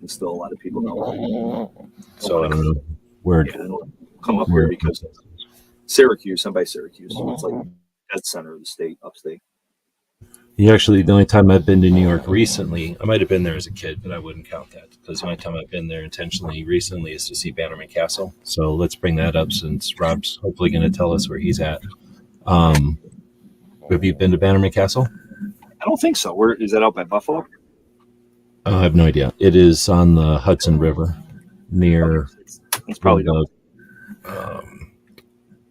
C: And still, a lot of people know.
B: So I don't know where.
C: Yeah, I don't come up here because Syracuse. I'm by Syracuse, so it's like dead center of the state, upstate.
B: The only time I've been to New York recently, I might have been there as a kid, but I wouldn't count that, because the only time I've been there intentionally recently is to see Bannerman Castle. So let's bring that up, since Rob's hopefully going to tell us where he's at. Have you been to Bannerman Castle?
C: I don't think so. Where is that, out by Buffalo?
B: I have no idea. It is on the Hudson River, near.
C: It's probably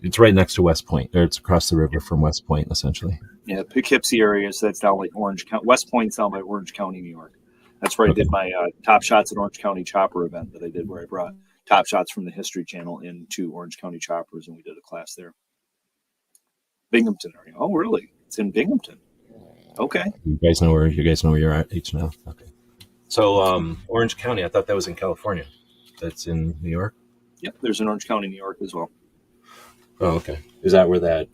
B: it's right next to West Point, or it's across the river from West Point, essentially.
C: Yeah, Poughkeepsie area, so that's down like Orange County. West Point's down by Orange County, New York. That's where I did my Top Shots at Orange County Chopper event that I did, where I brought Top Shots from the History Channel into Orange County Choppers, and we did a class there. Binghamton area. Oh, really? It's in Binghamton. Okay.
B: You guys know where you're at each now. Okay. So Orange County, I thought that was in California. That's in New York?
C: Yep, there's an Orange County, New York as well.
B: Oh, okay. Is that where that...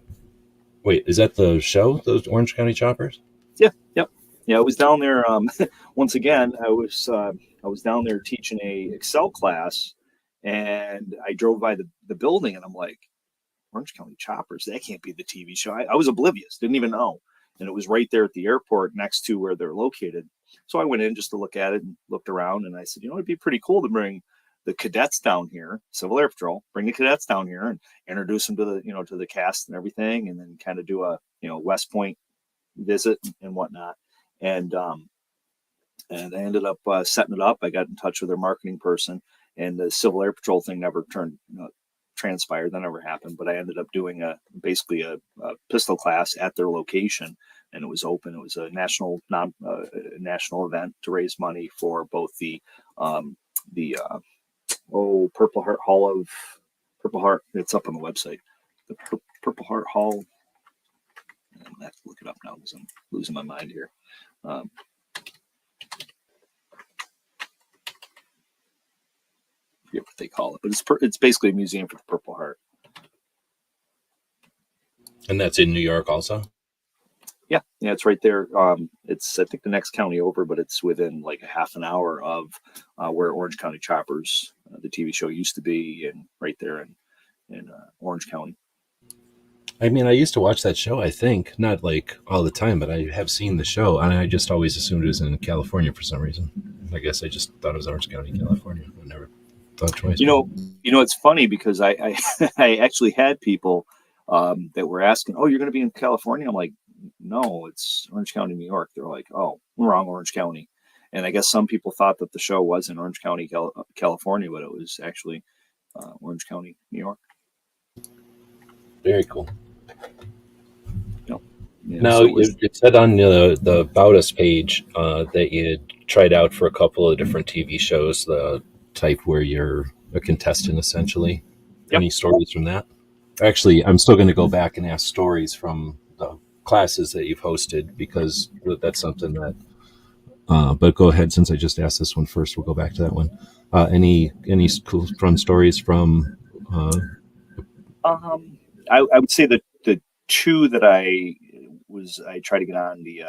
B: Wait, is that the show, those Orange County Choppers?
C: Yeah, yep. Yeah, I was down there. Once again, I was down there teaching a Excel class, and I drove by the building, and I'm like, Orange County Choppers, that can't be the TV show. I was oblivious, didn't even know. And it was right there at the airport next to where they're located. So I went in just to look at it and looked around, and I said, it'd be pretty cool to bring the cadets down here, Civil Air Patrol, bring the cadets down here and introduce them to the cast and everything, and then kind of do a, West Point visit and whatnot. And I ended up setting it up. I got in touch with their marketing person, and the Civil Air Patrol thing never turned transpired. That never happened. But I ended up doing basically a pistol class at their location, and it was open. It was a national event to raise money for both the Purple Heart Hall of Purple Heart. It's up on the website. The Purple Heart Hall. I have to look it up now because I'm losing my mind here. Forget what they call it, but it's basically a museum for the Purple Heart.
B: And that's in New York also?
C: Yeah, it's right there. It's, I think, the next county over, but it's within like a half an hour of where Orange County Choppers, the TV show, used to be, and right there in Orange County.
B: I mean, I used to watch that show, I think, not like all the time, but I have seen the show, and I just always assumed it was in California for some reason. I guess I just thought it was Orange County, California. I never thought twice.
C: You know, it's funny because I I actually had people that were asking, "Oh, you're going to be in California?" I'm like, "No, it's Orange County, New York." They're like, "Oh, wrong, Orange County." And I guess some people thought that the show was in Orange County, California, but it was actually Orange County, New York.
B: Very cool.
C: Yeah,
B: now,
C: so
B: it said on the About Us page that you had tried out for a couple of different TV shows, the type where you're a contestant, essentially.
C: Yep.
B: Any stories from that? Actually, I'm still going to go back and ask stories from the classes that you've hosted, because that's something that... but go ahead, since I just asked this one first, we'll go back to that one. Any cool, fun stories from...
C: I would say that the two that I tried to get on, the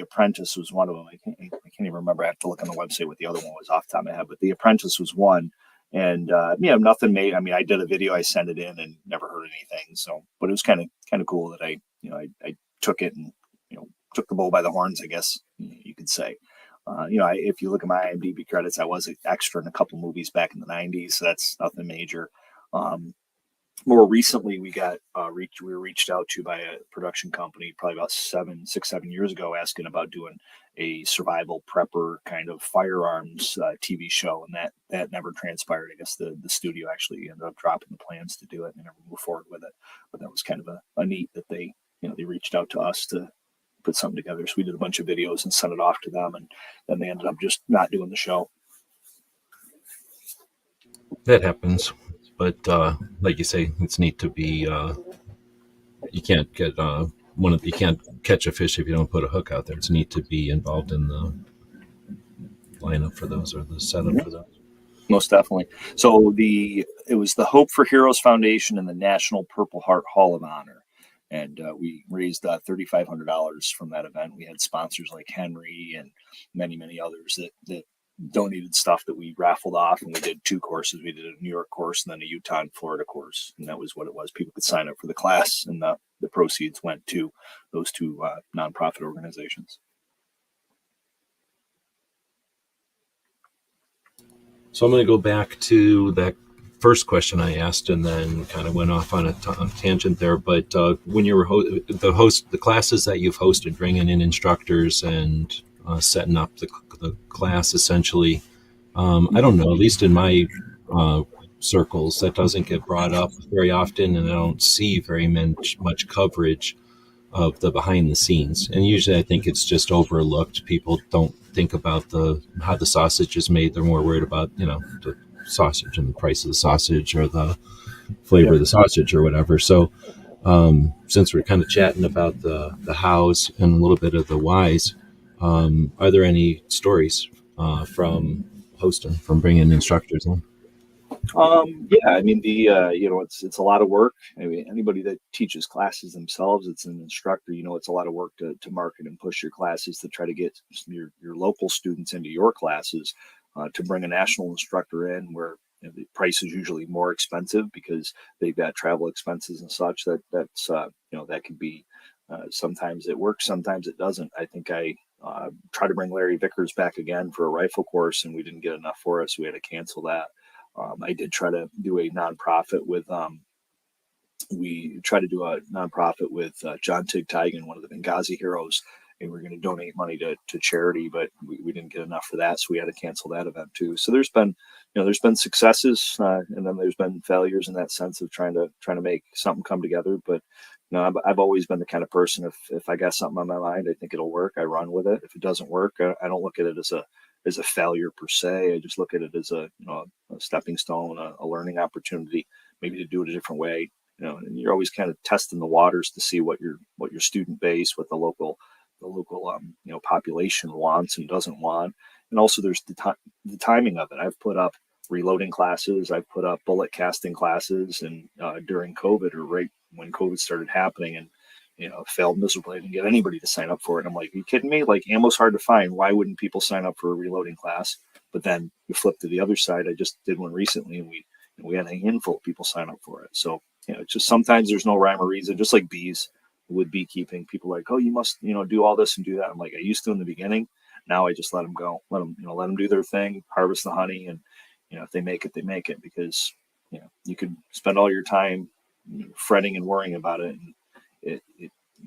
C: Apprentice was one of them. I can't even remember. I have to look on the website what the other one was off the top of my head, but the Apprentice was one. And nothing made. I mean, I did a video, I sent it in, and never heard anything. So, but it was kind of cool that I took it and took the bull by the horns, I guess you could say. If you look at my IMDb credits, I was an extra in a couple movies back in the '90s, so that's nothing major. More recently, we were reached out to by a production company probably about 7 years ago, asking about doing a survival prepper kind of firearms TV show, and that never transpired. I guess the studio actually ended up dropping the plans to do it and never moved forward with it. But that was kind of a neat that they reached out to us to put something together. So we did a bunch of videos and sent it off to them, and then they ended up just not doing the show.
B: That happens. But like you say, it's neat to be. You can't get you can't catch a fish if you don't put a hook out there. It's neat to be involved in the lineup for those, or the setup for those.
C: Most definitely. So it was the Hope for Heroes Foundation and the National Purple Heart Hall of Honor, and we raised $3,500 from that event. We had sponsors like Henry and many others that donated stuff that we raffled off, and we did 2 courses. We did a New York course and then a Utah and Florida course, and that was what it was. People could sign up for the class, and the proceeds went to those 2 nonprofit organizations.
B: So I'm going to go back to that first question I asked, and then kind of went off on a tangent there. But when you were the classes that you've hosted, bringing in instructors and setting up the class, essentially, I don't know, at least in my circles, that doesn't get brought up very often, and I don't see very much coverage of the behind the scenes. And usually I think it's just overlooked. People don't think about how the sausage is made. They're more worried about the sausage and the price of the sausage, or the flavor of the sausage, or whatever. So since we're kind of chatting about the hows and a little bit of the whys, are there any stories from hosting, from bringing instructors in?
C: Yeah, I mean, it's a lot of work. I mean, anybody that teaches classes themselves, it's an instructor, it's a lot of work to market and push your classes, to try to get your local students into your classes, to bring a national instructor in where the price is usually more expensive because they've got travel expenses and such. That can be, sometimes it works, sometimes it doesn't. I think I tried to bring Larry Vickers back again for a rifle course, and we didn't get enough for us. We had to cancel that. I did try to do a nonprofit with, John Tigtigan, one of the Benghazi heroes, and we're going to donate money to charity, but we didn't get enough for that, so we had to cancel that event too. So there's been there's been successes, and then there's been failures in that sense of trying to make something come together. But I've always been the kind of person, if I got something on my mind, I think it'll work, I run with it. If it doesn't work, I don't look at it as a failure per se. I just look at it as a stepping stone, a learning opportunity, maybe to do it a different way. And you're always kind of testing the waters to see what your student base, what the local population wants and doesn't want. And also there's the timing of it. I've put up reloading classes, I've put up bullet casting classes, and during COVID, or right when COVID started happening, and failed miserably. I didn't get anybody to sign up for it. And I'm like, are you kidding me? Like, ammo's hard to find. Why wouldn't people sign up for a reloading class? But then you flip to the other side. I just did one recently, and we had a handful of people sign up for it. So it's just sometimes there's no rhyme or reason. Just like bees with beekeeping, people are like, oh, you must do all this and do that. I'm like, I used to in the beginning. Now I just let them go, let them do their thing, harvest the honey, and if they make it, they make it, because you could spend all your time fretting and worrying about it, and it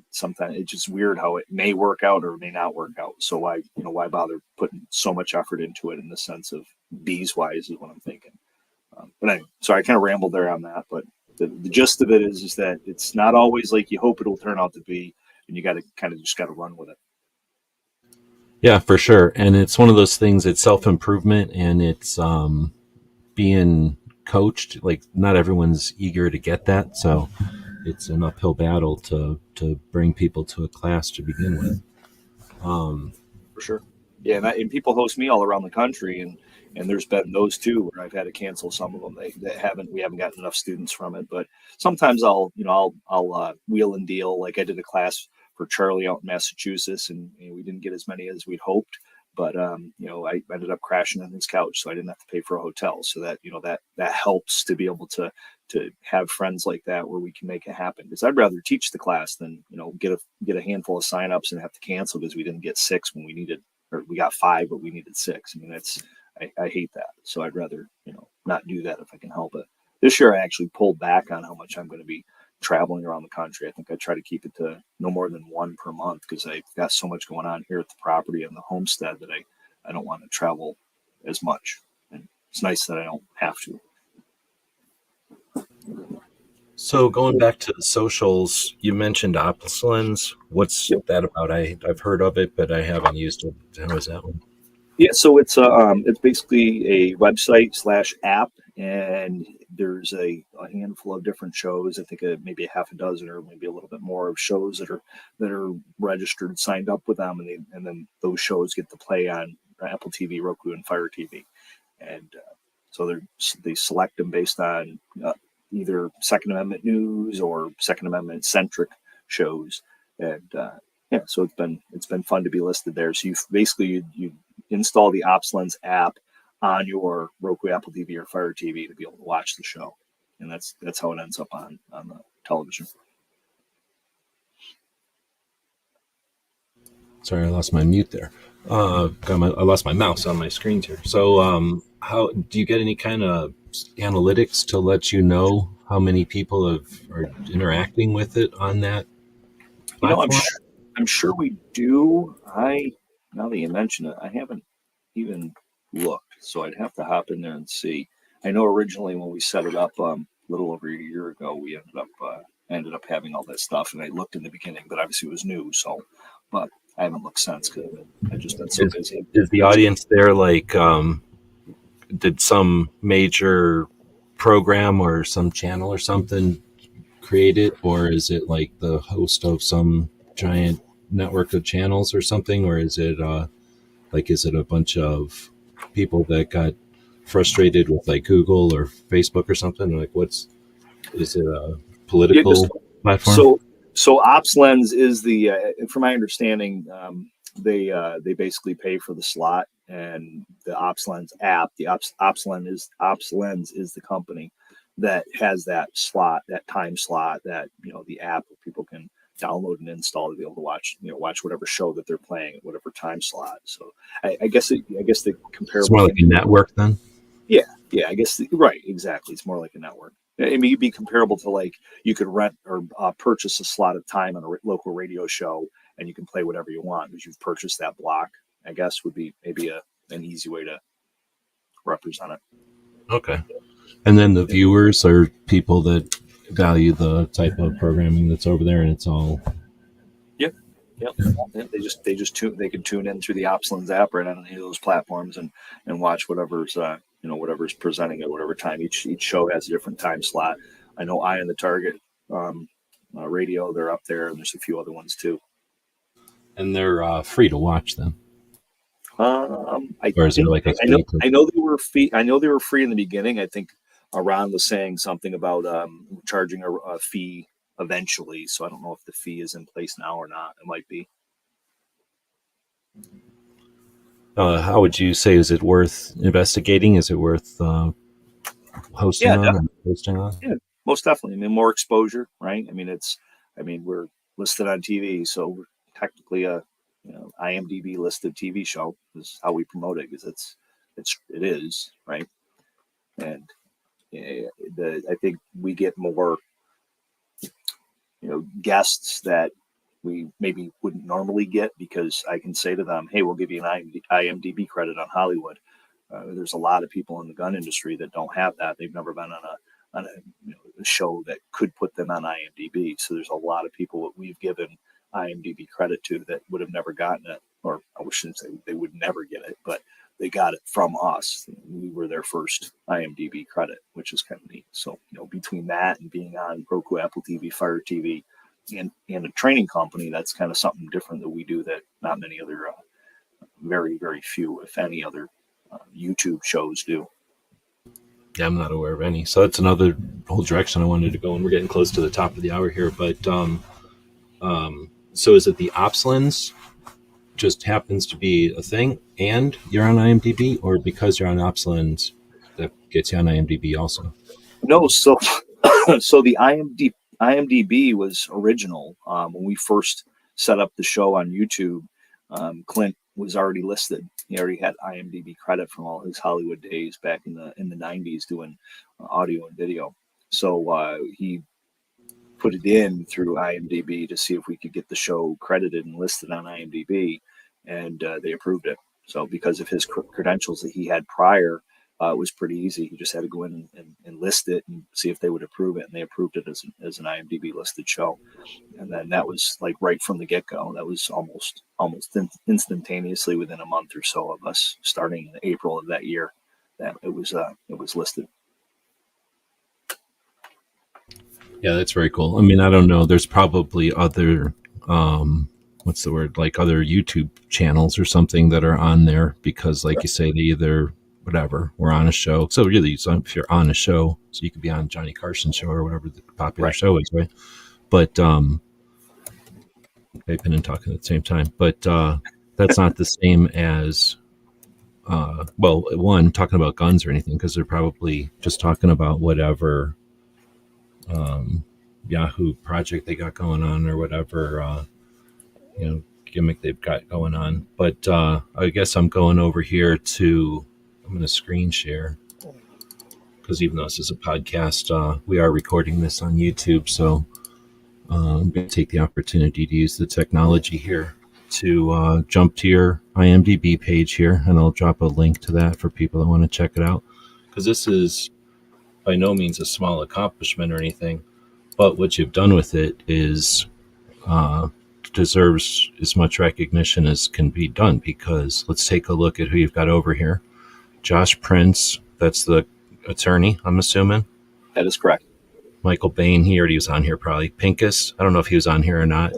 C: sometimes it's just weird how it may work out or may not work out. So why bother putting so much effort into it in the sense of bees wise is what I'm thinking. But anyway, sorry, I kind of rambled there on that, but the gist of it is that it's not always like you hope it'll turn out to be, and you got to run with it.
B: Yeah, for sure. And it's one of those things, it's self-improvement, and it's being coached. Like, not everyone's eager to get that. So it's an uphill battle to bring people to a class to begin with.
C: For sure. Yeah. And people host me all around the country, and there's been those too where I've had to cancel some of them. We haven't gotten enough students from it, but sometimes I'll wheel and deal. Like I did a class for Charlie out in Massachusetts, and we didn't get as many as we'd hoped, but I ended up crashing on his couch, so I didn't have to pay for a hotel. So that that helps to be able to have friends like that where we can make it happen. Because I'd rather teach the class than get a handful of signups and have to cancel because we didn't get 6 when we needed, or we got 5 but we needed 6. I mean, I hate that. So I'd rather not do that if I can help it. This year I actually pulled back on how much I'm going to be traveling around the country. I think I try to keep it to no more than 1 per month, because I've got so much going on here at the property and the homestead that I don't want to travel as much. And it's nice that I don't have to.
B: So going back to the socials, you mentioned Opslens. What's that about? I've heard of it, but I haven't used it. How is that one?
C: Yeah, so it's basically a website / app, and there's a handful of different shows. I think maybe a half a dozen or maybe a little bit more of shows that are registered, signed up with them, and then those shows get to play on Apple TV, Roku, and Fire TV, and so they select them based on either Second Amendment news or Second Amendment centric shows, and so it's been fun to be listed there. So you install the Opslens app on your Roku, Apple TV, or Fire TV to be able to watch the show, and that's how it ends up on the television.
B: Sorry, I lost my mute there. I lost my mouse on my screen here. So, how do you get any kind of analytics to let you know how many people are interacting with it on that platform?
C: I'm sure we do. Now that you mention it, I haven't even looked, so I'd have to hop in there and see. I know originally when we set it up a little over a year ago, we ended up having all that stuff, and I looked in the beginning, but obviously it was new. So, but I haven't looked since because I've just been so busy.
B: Is the audience there like? Did some major program or some channel or something create it, or is it like the host of some giant network of channels or something, or is it is it a bunch of people that got frustrated with like Google or Facebook or something? Like, is it a political platform?
C: So Opslens is the, from my understanding, they basically pay for the slot, and the Opslens app, the Opslens is the company that has that slot, that time slot, that the app where people can download and install to be able to watch whatever show that they're playing at whatever time slot. So I guess the comparable.
B: It's more like a network then.
C: Yeah, I guess right, exactly. It's more like a network. I mean, you'd be comparable to like you could rent or purchase a slot of time on a local radio show, and you can play whatever you want because you've purchased that block. I guess would be maybe an easy way to represent it.
B: Okay. And then the viewers are people that value the type of programming that's over there, and it's all.
C: Yep. Yep. They can tune in through the Opslins app right on any of those platforms and watch whatever's whatever's presenting at whatever time. Each show has a different time slot. I know Eye on the Target radio, they're up there, and there's a few other ones too.
B: And they're free to watch them.
C: I
B: Or is it like
C: I know they were free. I know they were free in the beginning. I think Ron was saying something about charging a fee eventually. So I don't know if the fee is in place now or not. It might be.
B: How would you say, is it worth investigating? Is it worth hosting on?
C: Yeah, most definitely. I mean, more exposure, right? I mean, we're listed on TV, so we're technically a IMDb listed TV show is how we promote it, because it is, right? And I think we get more guests that we maybe wouldn't normally get, because I can say to them, hey, we'll give you an IMDb credit on Hollywood. There's a lot of people in the gun industry that don't have that. They've never been on a show that could put them on IMDb. So there's a lot of people that we've given IMDb credit to that would have never gotten it, or I shouldn't say they would never get it, but they got it from us. We were their first IMDb credit, which is kind of neat. So, between that and being on Roku, Apple TV, Fire TV, and a training company, that's kind of something different that we do that not many other, very, very few, if any other YouTube shows do.
B: Yeah, I'm not aware of any. So that's another whole direction I wanted to go, and we're getting close to the top of the hour here. But so is it the Opslins just happens to be a thing and you're on IMDb, or because you're on Opslins that gets you on IMDb also?
C: No, so the IMDb was original. When we first set up the show on YouTube, Clint was already listed. He already had IMDb credit from all his Hollywood days back in the 90s doing audio and video. So he put it in through IMDb to see if we could get the show credited and listed on IMDb, and they approved it. So because of his credentials that he had prior, it was pretty easy. He just had to go in and list it and see if they would approve it, and they approved it as an IMDb listed show. And then that was like right from the get-go. That was almost instantaneously within a month or so of us starting in April of that year that it was listed.
B: Yeah, that's very cool. I mean, I don't know. There's probably other, what's the word? Like other YouTube channels or something that are on there because, like you say, they either whatever, we're on a show. So really, if you're on a show, so you could be on Johnny Carson's show or whatever the popular show is, right? But vaping and talking at the same time. But that's not the same as, one, talking about guns or anything, because they're probably just talking about whatever Yahoo project they got going on or whatever gimmick they've got going on. But I guess I'm going over here to, I'm going to screen share, because even though this is a podcast, we are recording this on YouTube, so I'm going to take the opportunity to use the technology here to jump to your IMDb page here, and I'll drop a link to that for people that want to check it out, because this is by no means a small accomplishment or anything, but what you've done with it is deserves as much recognition as can be done, because let's take a look at who you've got over here. Josh Prince, that's the attorney, I'm assuming.
C: That is correct.
B: Michael Bain, he already was on here probably. Pincus, I don't know if he was on here or not.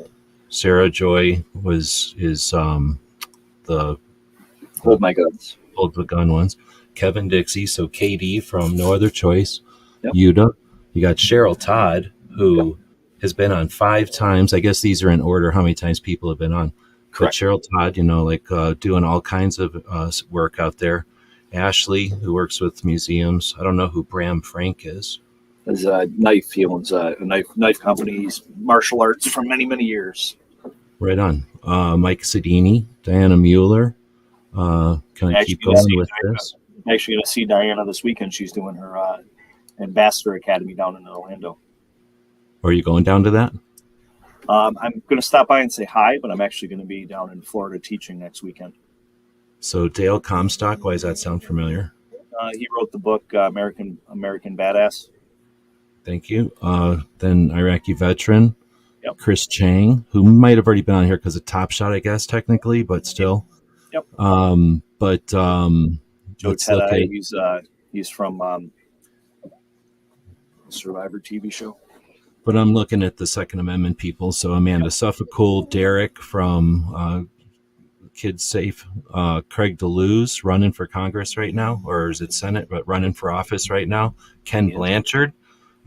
B: Sarah Joy is the
C: Hold My Guns.
B: Hold the Gun ones. Kevin Dixie, so KD from No Other Choice.
C: Yep.
B: Yuda. You got Cheryl Todd, who has been on 5 times. I guess these are in order how many times people have been on. Correct. But Cheryl Todd, doing all kinds of work out there. Ashley, who works with museums. I don't know who Bram Frank is.
C: As a knife, he owns a knife company. He's martial arts for many, many years.
B: Right on. Mike Sedini, Diana Mueller. Can I keep going with this?
C: I'm actually going to see Diana this weekend. She's doing her Ambassador Academy down in Orlando.
B: Are you going down to that?
C: I'm going to stop by and say hi, but I'm actually going to be down in Florida teaching next weekend.
B: So Dale Comstock, why does that sound familiar?
C: He wrote the book American Badass.
B: Thank you. Then Iraqi veteran
C: Yep.
B: Chris Chang, who might have already been on here because of Top Shot, I guess, technically, but still.
C: Yep.
B: Joe
C: let's look at. He's from Survivor TV show.
B: But I'm looking at the Second Amendment people. So Amanda Suffolk, Derek from Kids Safe, Craig DeLuz running for Congress right now, or is it Senate, but running for office right now. Ken Blanchard.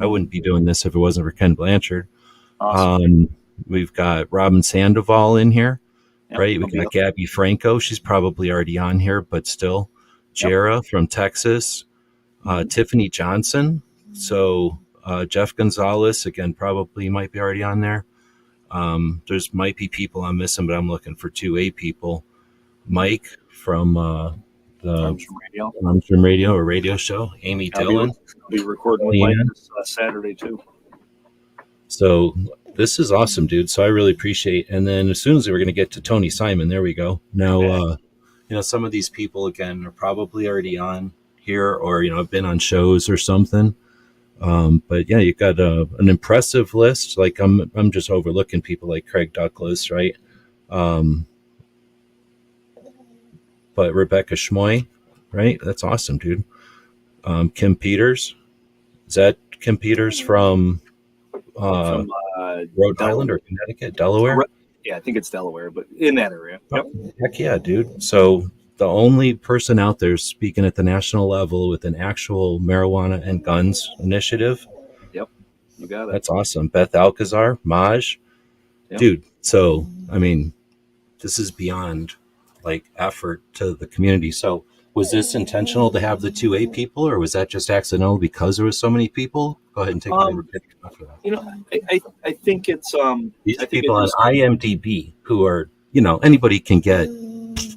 B: I wouldn't be doing this if it wasn't for Ken Blanchard. Awesome. We've got Robin Sandoval in here, right? We've got Gabby Franco. She's probably already on here, but still. Jera from Texas. Tiffany Johnson. So Jeff Gonzalez, again, probably might be already on there. There's might be people I'm missing, but I'm looking for 2A people. Mike from the Armstrong Radio or radio show. Amy Dillon.
C: I'll be recording with Mike this Saturday too.
B: So this is awesome, dude. So I really appreciate. And then as soon as we're going to get to Tony Simon, there we go. Now, some of these people again are probably already on here, or have been on shows or something. But yeah, you've got an impressive list. Like I'm just overlooking people like Craig Douglas, right? But Rebecca Schmoy, right? That's awesome, dude. Kim Peters. Is that Kim Peters from Rhode Island or Connecticut, Delaware?
C: Yeah, I think it's Delaware, but in that area. Yep.
B: Heck yeah, dude. So the only person out there speaking at the national level with an actual marijuana and guns initiative.
C: Yep, you got it.
B: That's awesome. Beth Alcazar, Maj. Yep. Dude, so, I mean, this is beyond, effort to the community. So was this intentional to have the 2A people, or was that just accidental because there was so many people? Go ahead and take
C: I think it's
B: these people on IMDb who are, anybody can get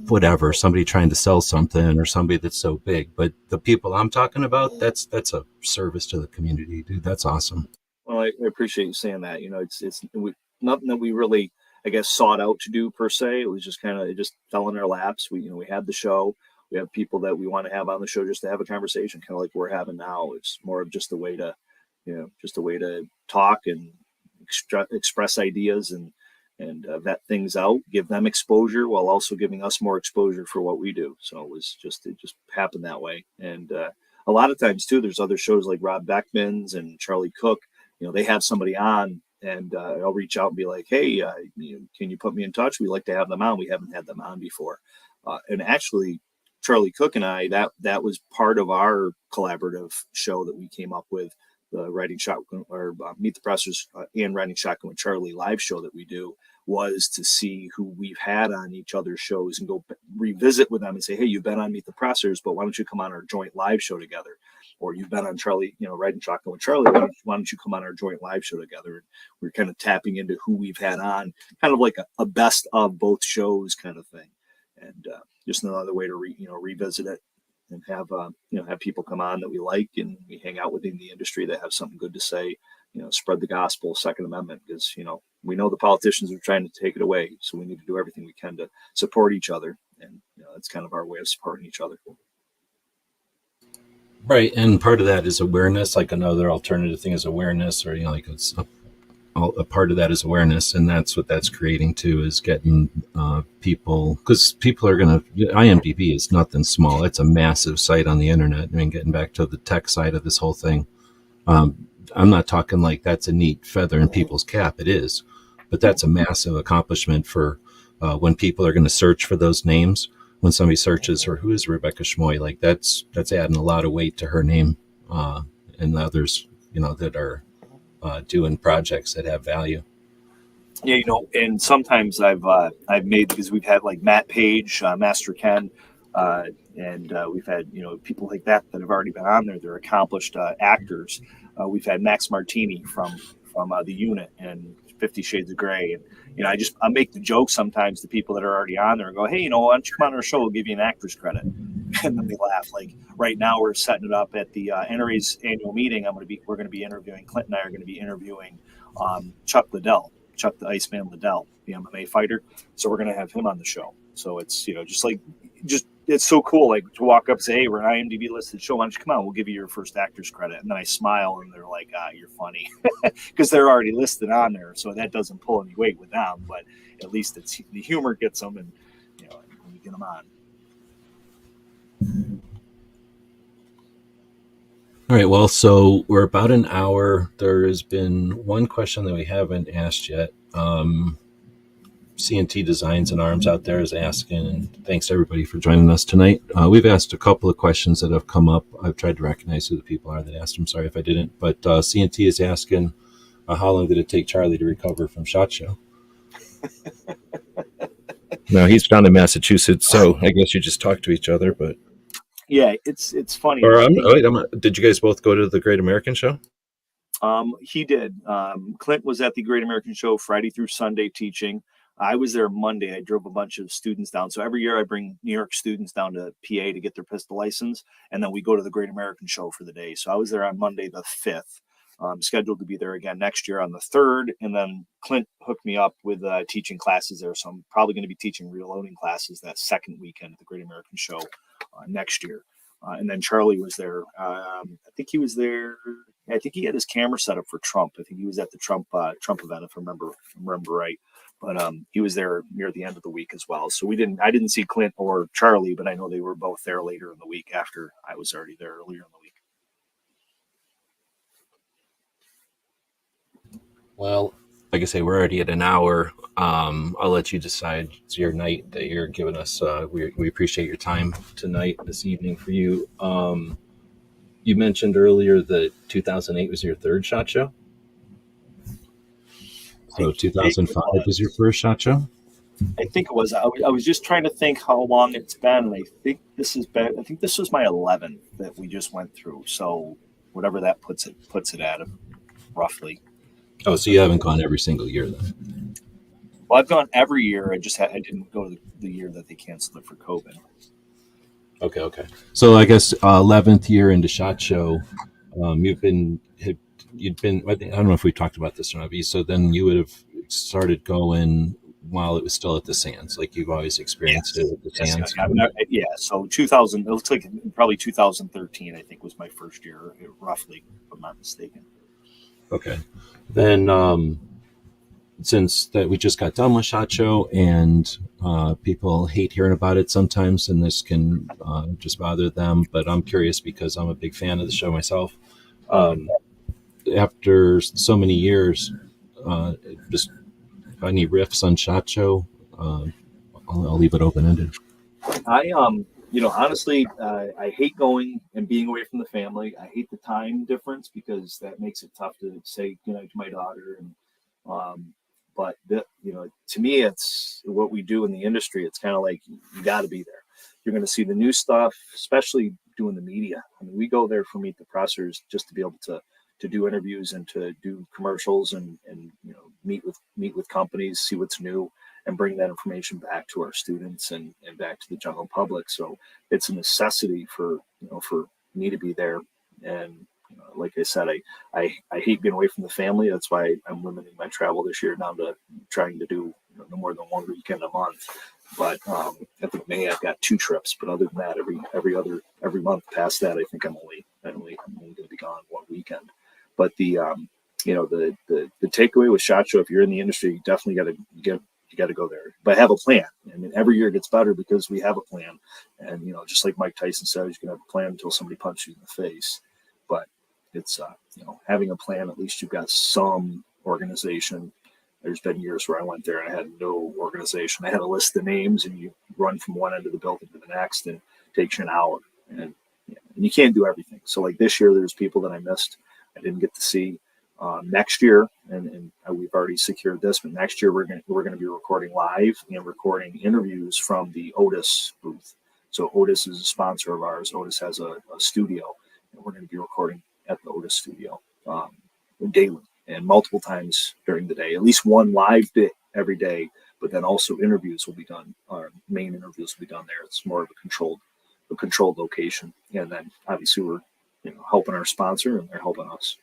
B: whatever, somebody trying to sell something or somebody that's so big, but the people I'm talking about, that's a service to the community, dude. That's awesome.
C: Well, I appreciate you saying that. It's nothing that we really, I guess, sought out to do per se. It was just it just fell in our laps. We had the show. We have people that we want to have on the show just to have a conversation, kind of like we're having now. It's more of just a way to, talk and express ideas and vet things out, give them exposure while also giving us more exposure for what we do. So it just happened that way. And a lot of times too, there's other shows like Rob Beckman's and Charlie Cook. They have somebody on, and I'll reach out and be like, hey, can you put me in touch? We'd like to have them on. We haven't had them on before. And actually, Charlie Cook and I, that was part of our collaborative show that we came up with, the Writing Shotgun or Meet the Pressers and Writing Shotgun with Charlie live show that we do, was to see who we've had on each other's shows and go revisit with them and say, hey, you've been on Meet the Pressers, but why don't you come on our joint live show together? Or you've been on Charlie, Writing Shotgun with Charlie, why don't you come on our joint live show together? And we're kind of tapping into who we've had on, kind of like a best of both shows kind of thing. And just another way to revisit it and have have people come on that we like and we hang out within the industry that have something good to say, spread the gospel, Second Amendment, because we know the politicians are trying to take it away, so we need to do everything we can to support each other, and that's kind of our way of supporting each other.
B: Right, and part of that is awareness. Like another alternative thing is awareness, or it's a part of that is awareness, and that's what that's creating too, is getting people, because people are going to, IMDb is nothing small. It's a massive site on the internet. I mean, getting back to the tech side of this whole thing, I'm not talking like that's a neat feather in people's cap. It is, but that's a massive accomplishment for when people are going to search for those names. When somebody searches for who is Rebecca Schmoy, like that's adding a lot of weight to her name, and the others, that are doing projects that have value.
C: Yeah, and sometimes I've made, because we've had like Matt Page, Master Ken, and we've had people like that have already been on there. They're accomplished actors. We've had Max Martini from the Unit and 50 Shades of Grey, and I make the joke sometimes to people that are already on there and go, hey, why don't you come on our show? We'll give you an actor's credit. And then they laugh. Like right now, we're setting it up at the NRA's annual meeting. We're going to be interviewing, Clint and I are going to be interviewing Chuck Liddell, Chuck the Iceman Liddell, the MMA fighter. So we're going to have him on the show. So it's just it's so cool, like to walk up and say, "Hey, we're an IMDb listed show. Why don't you come on? We'll give you your first actor's credit." And then I smile, and they're like, "You're funny," because they're already listed on there, so that doesn't pull any weight with them. But at least it's the humor gets them, and we get them on.
B: All right. Well, so we're about an hour. There has been one question that we haven't asked yet. CNT Designs and Arms out there is asking, and thanks everybody for joining us tonight. We've asked a couple of questions that have come up. I've tried to recognize who the people are that asked them. Sorry if I didn't. But CNT is asking, how long did it take Charlie to recover from SHOT Show? Now, he's down in Massachusetts, so I guess you just talk to each other. But
C: yeah, it's funny.
B: Or did you guys both go to the Great American Show?
C: He did. Clint was at the Great American Show Friday through Sunday teaching. I was there Monday. I drove a bunch of students down. So every year I bring New York students down to PA to get their pistol license, and then we go to the Great American Show for the day. So I was there on Monday the 5th. I'm scheduled to be there again next year on the 3rd, and then Clint hooked me up with teaching classes there. So I'm probably going to be teaching reloading classes that second weekend at the Great American Show next year. And then Charlie was there. I think he was there. I think he had his camera set up for Trump. I think he was at the Trump event, if I remember right. But he was there near the end of the week as well. So I didn't see Clint or Charlie, but I know they were both there later in the week after I was already there earlier in the week.
B: Well, like I say, we're already at an hour. I'll let you decide. It's your night that you're giving us. We appreciate your time tonight, this evening for you. You mentioned earlier that 2008 was your third SHOT Show. So 2005 was your first SHOT Show?
C: I think it was. I was just trying to think how long it's been. And I think this was my 11th that we just went through. So whatever that puts it at, roughly.
B: Oh, so you haven't gone every single year then?
C: Well, I've gone every year. I didn't go to the year that they canceled it for COVID.
B: Okay. So I guess 11th year into SHOT Show, you'd been. I don't know if we talked about this or not. So then you would have started going while it was still at the Sands, like you've always experienced it at the Sands.
C: Yeah. So 2000. It looks like probably 2013. I think was my first year, roughly, if I'm not mistaken.
B: Okay. Then since that we just got done with SHOT Show, and people hate hearing about it sometimes, and this can just bother them. But I'm curious because I'm a big fan of the show myself. After so many years, just any riffs on SHOT Show, I'll leave it open ended.
C: Honestly, I hate going and being away from the family. I hate the time difference because that makes it tough to say goodnight to my daughter. And but to me, it's what we do in the industry. It's kind of like you got to be there. You're going to see the new stuff, especially doing the media. I mean, we go there for Meet the Pressers just to be able to do interviews and to do commercials and meet with companies, see what's new, and bring that information back to our students and back to the general public. So it's a necessity for me to be there. And like I said, I hate being away from the family. That's why I'm limiting my travel this year down to trying to do no more than one weekend a month. But I think May I've got 2 trips. But other than that, every month past that, I think I'm only going to be gone one weekend. But the takeaway with SHOT Show, if you're in the industry, you definitely got to go there, but have a plan. I mean, every year it gets better because we have a plan. And just like Mike Tyson said, you can have a plan until somebody punches you in the face. But it's having a plan. At least you've got some organization. There's been years where I went there and I had no organization. I had a list of names, and you run from one end of the building to the next, and it takes you an hour. And you can't do everything. So like this year, there's people that I missed. I didn't get to see. Next year, and we've already secured this, but next year we're going to be recording live and recording interviews from the Otis booth. So Otis is a sponsor of ours. Otis has a studio, and we're going to be recording at the Otis studio daily and multiple times during the day. At least one live bit every day, but then also interviews will be done. Our main interviews will be done there. It's more of a controlled location, and then obviously we're helping our sponsor, and they're helping us.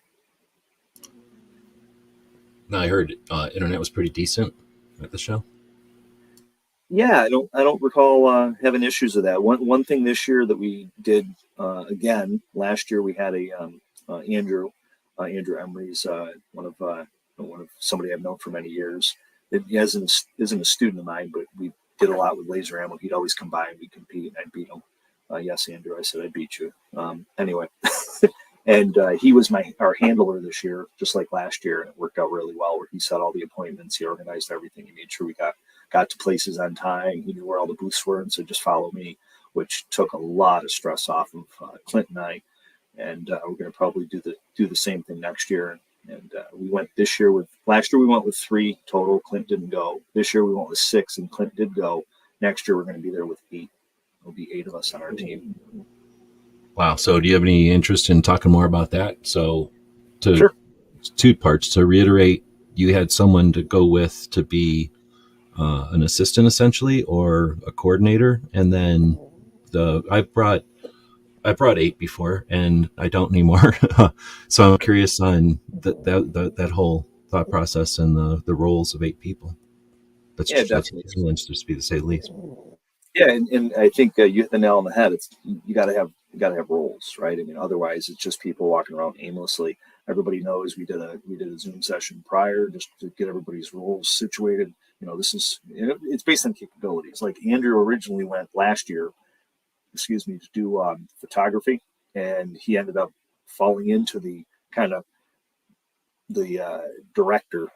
B: Now, I heard internet was pretty decent at the show.
C: Yeah, I don't recall having issues with that. One thing this year that we did again last year we had a Andrew Emery's one of somebody I've known for many years. It isn't a student of mine, but we did a lot with laser ammo. He'd always come by and we'd compete, and I'd beat him. Yes, Andrew, I said I beat you. Anyway, and he was our handler this year, just like last year, and it worked out really well. Where he set all the appointments, he organized everything, he made sure we got to places on time. He knew where all the booths were, and so just follow me, which took a lot of stress off of Clint and I. And we're going to probably do the same thing next year. And we went this year last year we went with 3 total. Clint didn't go. This year we went with 6, and Clint did go. Next year we're going to be there with 8. There'll be 8 of us on our team.
B: Wow. So do you have any interest in talking more about that? So
C: Sure.
B: 2 parts. To reiterate, you had someone to go with to be an assistant essentially, or a coordinator. And then I brought 8 before, and I don't anymore. So I'm curious on that whole thought process and the roles of 8 people. That's
C: Definitely.
B: interesting to say the least.
C: Yeah, and I think you hit the nail on the head. It's you got to have roles, right? I mean, otherwise it's just people walking around aimlessly. Everybody knows we did a Zoom session prior just to get everybody's roles situated. It's based on capabilities. Like Andrew originally went last year, to do photography, and he ended up falling into the kind of the director's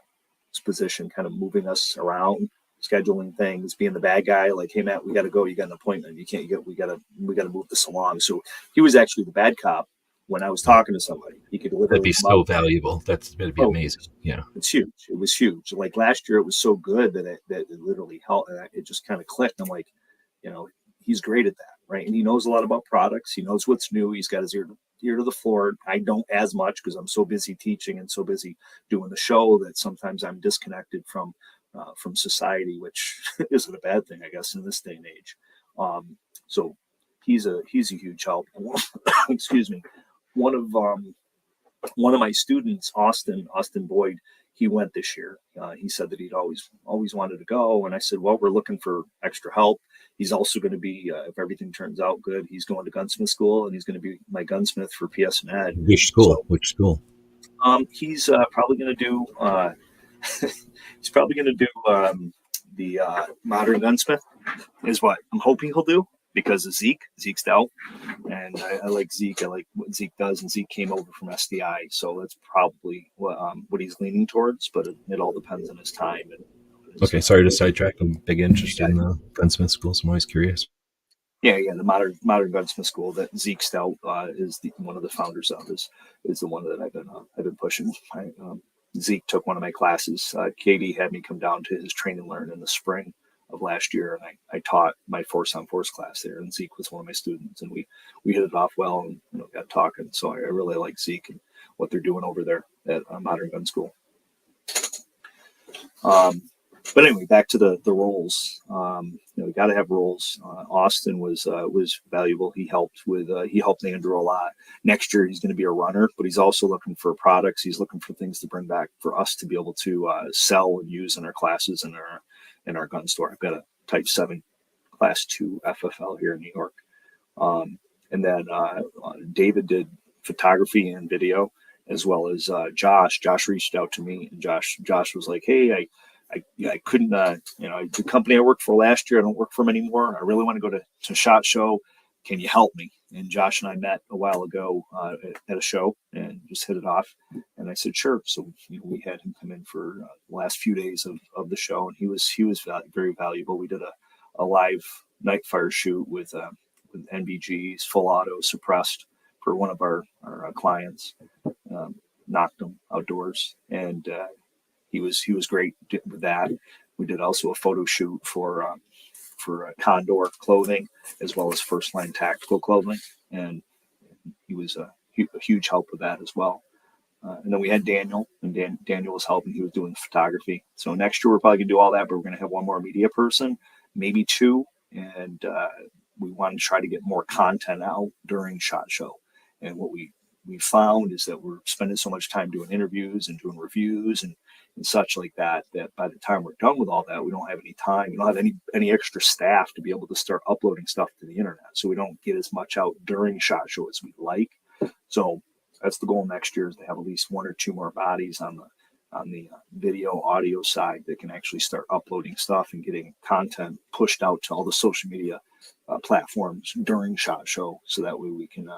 C: position, kind of moving us around, scheduling things, being the bad guy. Like, hey Matt, we got to go. You got an appointment. You can't get. We got to move this along. So he was actually the bad cop when I was talking to somebody. He could literally.
B: That'd be so valuable. That'd be amazing. Yeah,
C: it's huge. It was huge. Like last year, it was so good that it literally helped. It just kind of clicked. I'm like, he's great at that, right? And he knows a lot about products. He knows what's new. He's got his ear to the floor. I don't as much because I'm so busy teaching and so busy doing the show that sometimes I'm disconnected from society, which isn't a bad thing, I guess, in this day and age. So he's a huge help. Excuse me. One of my students, Austin Boyd, he went this year. He said that he'd always wanted to go, and I said, well, we're looking for extra help. He's also going to be, if everything turns out good, he's going to gunsmith school, and he's going to be my gunsmith for PS and Ed.
B: Which school? Which school?
C: He's probably going to do. He's probably going to do the modern gunsmith, is what I'm hoping he'll do, because of Zeke. Zeke's out, and I like Zeke. I like what Zeke does, and Zeke came over from SDI, so that's probably what he's leaning towards. But it all depends on his time.
B: Okay, sorry to sidetrack. I'm big interest in gunsmith schools. I'm always curious.
C: Yeah, the modern gunsmith school that Zeke Stout is one of the founders of is the one that I've been pushing. Zeke took one of my classes. Katie had me come down to his train and learn in the spring of last year, and I taught my Force on Force class there, and Zeke was one of my students, and we hit it off well, and got talking. So I really like Zeke and what they're doing over there at Modern Gun School. But anyway, back to the roles. We got to have roles. Austin was valuable. He helped Andrew a lot. Next year he's going to be a runner, but he's also looking for products. He's looking for things to bring back for us to be able to sell and use in our classes and in our gun store. I've got a Type 7 Class 2 FFL here in New York, and then David did photography and video, as well as Josh. Josh reached out to me, and Josh was like, "Hey, I couldn't, the company I worked for last year, I don't work for them anymore. I really want to go to SHOT Show. Can you help me?" And Josh and I met a while ago at a show and just hit it off. And I said, sure. So we had him come in for the last few days of the show, and he was very valuable. We did a live night fire shoot with NBGs, full auto, suppressed, for one of our clients. Knocked him outdoors, and he was great with that. We did also a photo shoot for Condor clothing, as well as First Line Tactical clothing, and he was a huge help with that as well. And then we had Daniel, and Daniel was helping. He was doing photography. So next year we're probably gonna do all that, but we're gonna have one more media person, maybe 2, and we want to try to get more content out during SHOT Show. And what we we found is that we're spending so much time doing interviews and doing reviews and such like that, that by the time we're done with all that, we don't have any time. We don't have any extra staff to be able to start uploading stuff to the internet. So we don't get as much out during SHOT Show as we'd like. So that's the goal next year, is to have at least 1 or 2 more bodies on the video audio side that can actually start uploading stuff and getting content pushed out to all the social media platforms during SHOT Show, so that way we can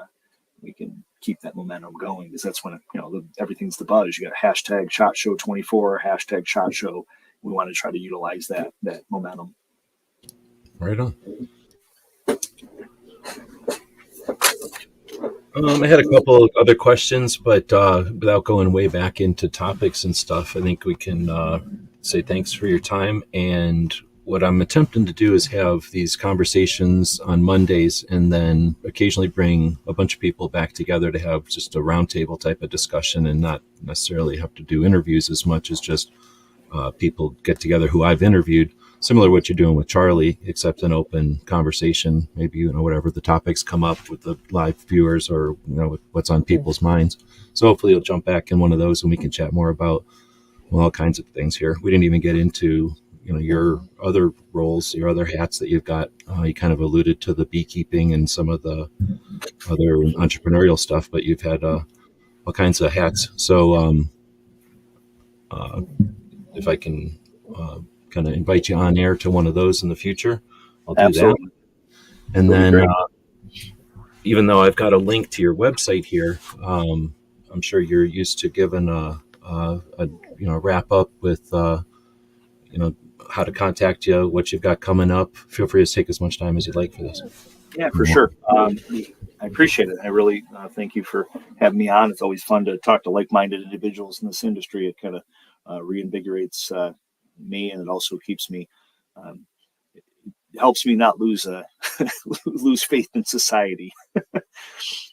C: keep that momentum going, because that's when everything's the buzz. You got hashtag SHOT Show 24, hashtag SHOT Show. We want to try to utilize that momentum.
B: Right on. I had a couple of other questions, but without going way back into topics and stuff, I think we can say thanks for your time. And what I'm attempting to do is have these conversations on Mondays, and then occasionally bring a bunch of people back together to have just a roundtable type of discussion, and not necessarily have to do interviews as much as just people get together who I've interviewed, similar to what you're doing with Charlie, except an open conversation, maybe, whatever the topics come up with the live viewers, or, what's on people's minds. So hopefully you'll jump back in one of those and we can chat more about all kinds of things here. We didn't even get into, your other roles, your other hats that you've got. You kind of alluded to the beekeeping and some of the other entrepreneurial stuff, but you've had all kinds of hats. So if I can kind of invite you on air to one of those in the future, I'll do
C: Absolutely.
B: that. And then even though I've got a link to your website here, I'm sure you're used to giving a wrap up with how to contact you, what you've got coming up. Feel free to take as much time as you'd like for this.
C: Yeah, for sure. I appreciate it. I really thank you for having me on. It's always fun to talk to like-minded individuals in this industry. It kind of reinvigorates me, and it also keeps me, it helps me not lose lose faith in society.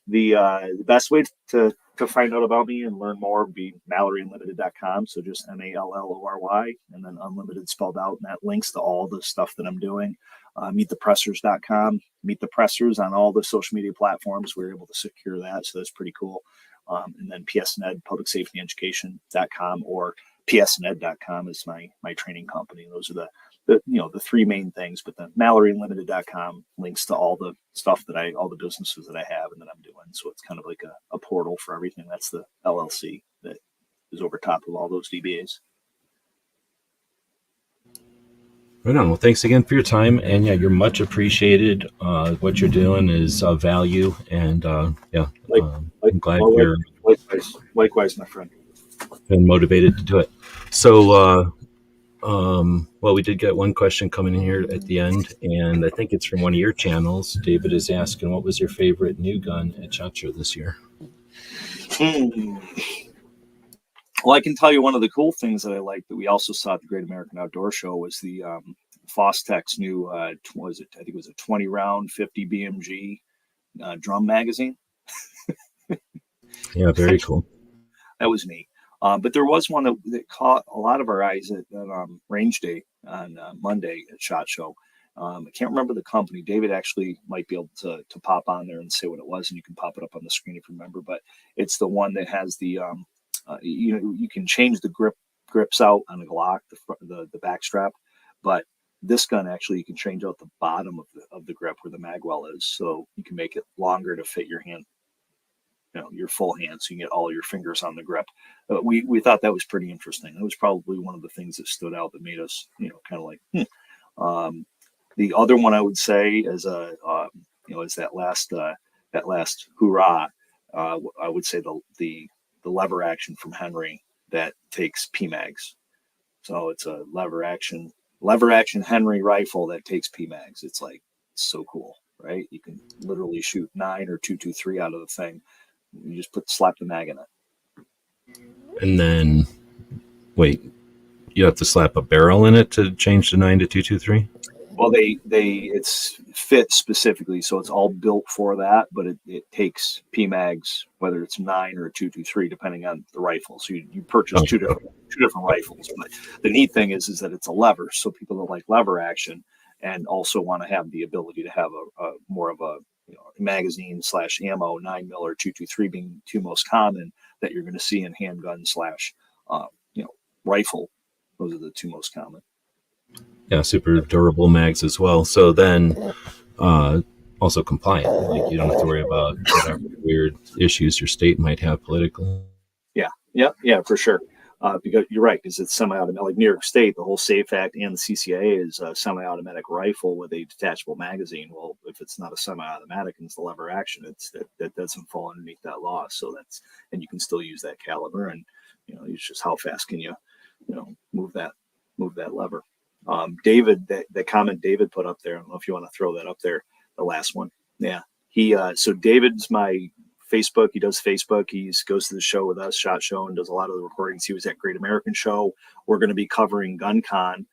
C: The best way to find out about me and learn more would be MalloryUnlimited.com. So just MALLORY, and then unlimited spelled out, and that links to all the stuff that I'm doing. MeetThePressers.com, Meet the Pressers on all the social media platforms. We're able to secure that, so that's pretty cool. And then PSNED, PublicSafetyEducation.com, or PSNED.com is my training company. Those are the 3 main things. But the MalloryUnlimited.com links to all the stuff all the businesses that I have and that I'm doing. So it's kind of like a portal for everything. That's the LLC that is over top of all those DBAs.
B: Right on. Well, thanks again for your time. And yeah, you're much appreciated. What you're doing is of value. And I'm glad you're
C: likewise, my friend.
B: Been motivated to do it. So, we did get one question coming in here at the end, and I think it's from one of your channels. David is asking, what was your favorite new gun at SHOT Show this year?
C: Well, I can tell you one of the cool things that I liked that we also saw at the Great American Outdoor Show was the Fostech's new, I think it was a 20 round 50 BMG drum magazine.
B: Yeah, very cool.
C: That was neat. But there was one that caught a lot of our eyes at Range Day on Monday at SHOT Show. I can't remember the company. David actually might be able to pop on there and say what it was, and you can pop it up on the screen if you remember. But it's the one that has the you can change the grips out on the Glock, the back strap, but this gun actually you can change out the bottom of the grip where the mag well is, so you can make it longer to fit your hand, your full hand, so you can get all your fingers on the grip. We thought that was pretty interesting. It was probably one of the things that stood out that made us, kind of like. The other one I would say is is that last hurrah. I would say the lever action from Henry that takes PMags. So it's a lever action Henry rifle that takes PMags. It's like so cool, right? You can literally shoot 9 or 223 out of the thing. You just slap the mag in it.
B: And then, wait, you have to slap a barrel in it to change the 9 to 223?
C: Well, it's fit specifically, so it's all built for that, but it takes PMags, whether it's 9 or 223, depending on the rifle. So you purchase two different rifles. But the neat thing is that it's a lever, so people that like lever action and also want to have the ability to have a more of a magazine / ammo, 9mm or 223 being two most common that you're going to see in handgun / rifle. Those are the two most common.
B: Yeah, super durable mags as well. So then also compliant. Like you don't have to worry about whatever weird issues your state might have politically.
C: Yeah, for sure. Because you're right, because it's semi-automatic. Like New York State, the whole SAFE Act and the CCIA is a semi-automatic rifle with a detachable magazine. Well, if it's not a semi-automatic and it's the lever action, that doesn't fall underneath that law. So and you can still use that caliber. And it's just how fast can you move that lever. David, that comment David put up there, I don't know if you want to throw that up there, the last one. Yeah. So David's my Facebook. He does Facebook. He goes to the show with us, SHOT Show, and does a lot of the recordings. He was at Great American Show. We're going to be covering GunCon.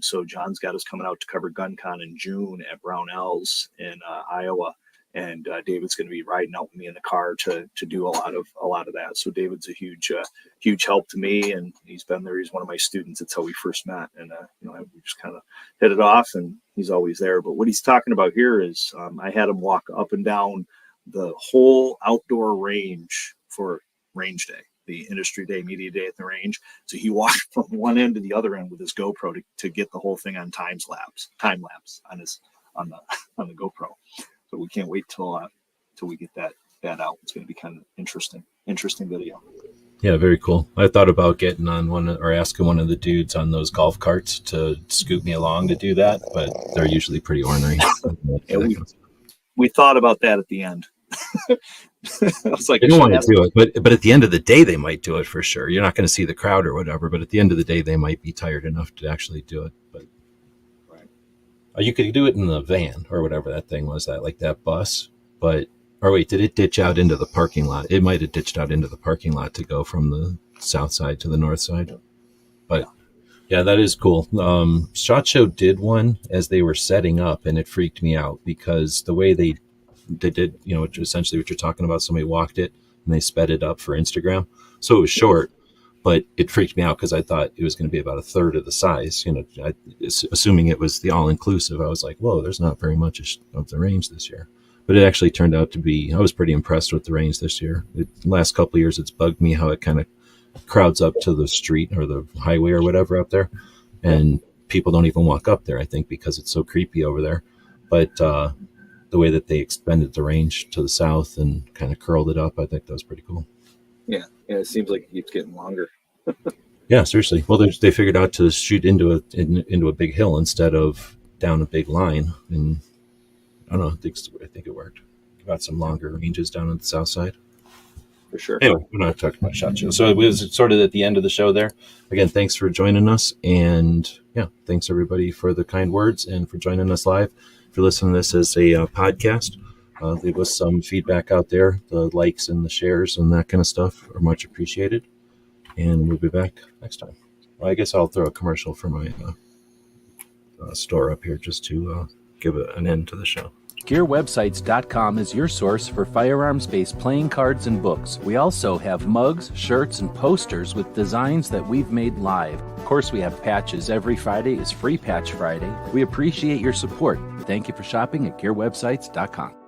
C: So John's got us coming out to cover GunCon in June at Brownells in Iowa. And David's going to be riding out with me in the car to do a lot of that. So David's a huge help to me, and he's been there. He's one of my students. That's how we first met, and we just kind of hit it off, and he's always there. But what he's talking about here is I had him walk up and down the whole outdoor range for range day, the industry day, media day at the range. So he walked from one end to the other end with his GoPro to get the whole thing on time lapse on the GoPro. So we can't wait till we get that out. It's going to be kind of interesting video.
B: Yeah, very cool. I thought about getting on one or asking one of the dudes on those golf carts to scoot me along to do that, but they're usually pretty ornery.
C: We thought about that at the end. I was like,
B: I don't want to do it, but at the end of the day, they might do it for sure. You're not going to see the crowd or whatever, but at the end of the day, they might be tired enough to actually do it. But you could do it in the van or whatever that thing was, that bus. But wait, did it ditch out into the parking lot? It might have ditched out into the parking lot to go from the south side to the north side. But yeah, that is cool. SHOT Show did one as they were setting up, and it freaked me out because the way they did, essentially what you're talking about, somebody walked it and they sped it up for Instagram. So it was short, but it freaked me out because I thought it was going to be about a third of the size, assuming it was the all-inclusive. I was like, whoa, there's not very much of the range this year. But it actually turned out to be, I was pretty impressed with the range this year. The last couple of years, it's bugged me how it kind of crowds up to the street or the highway or whatever up there. And people don't even walk up there, I think, because it's so creepy over there. But the way that they expanded the range to the south and kind of curled it up, I think that was pretty cool.
C: Yeah, it seems like it keeps getting longer.
B: Yeah, seriously. Well, they figured out to shoot into a big hill instead of down a big line, and I don't know. I think it worked. Got some longer ranges down on the south side.
C: For sure.
B: Anyway, we're not talking about SHOT Show. So it was sort of at the end of the show there. Again, thanks for joining us, and thanks everybody for the kind words and for joining us live. If you're listening to this as a podcast, leave us some feedback out there. The likes and the shares and that kind of stuff are much appreciated. And we'll be back next time. Well, I guess I'll throw a commercial for my store up here just to give an end to the show.
D: GearWebsites.com is your source for firearms-based playing cards and books. We also have mugs, shirts, and posters with designs that we've made live. Of course, we have patches. Every Friday is Free Patch Friday. We appreciate your support. Thank you for shopping at GearWebsites.com.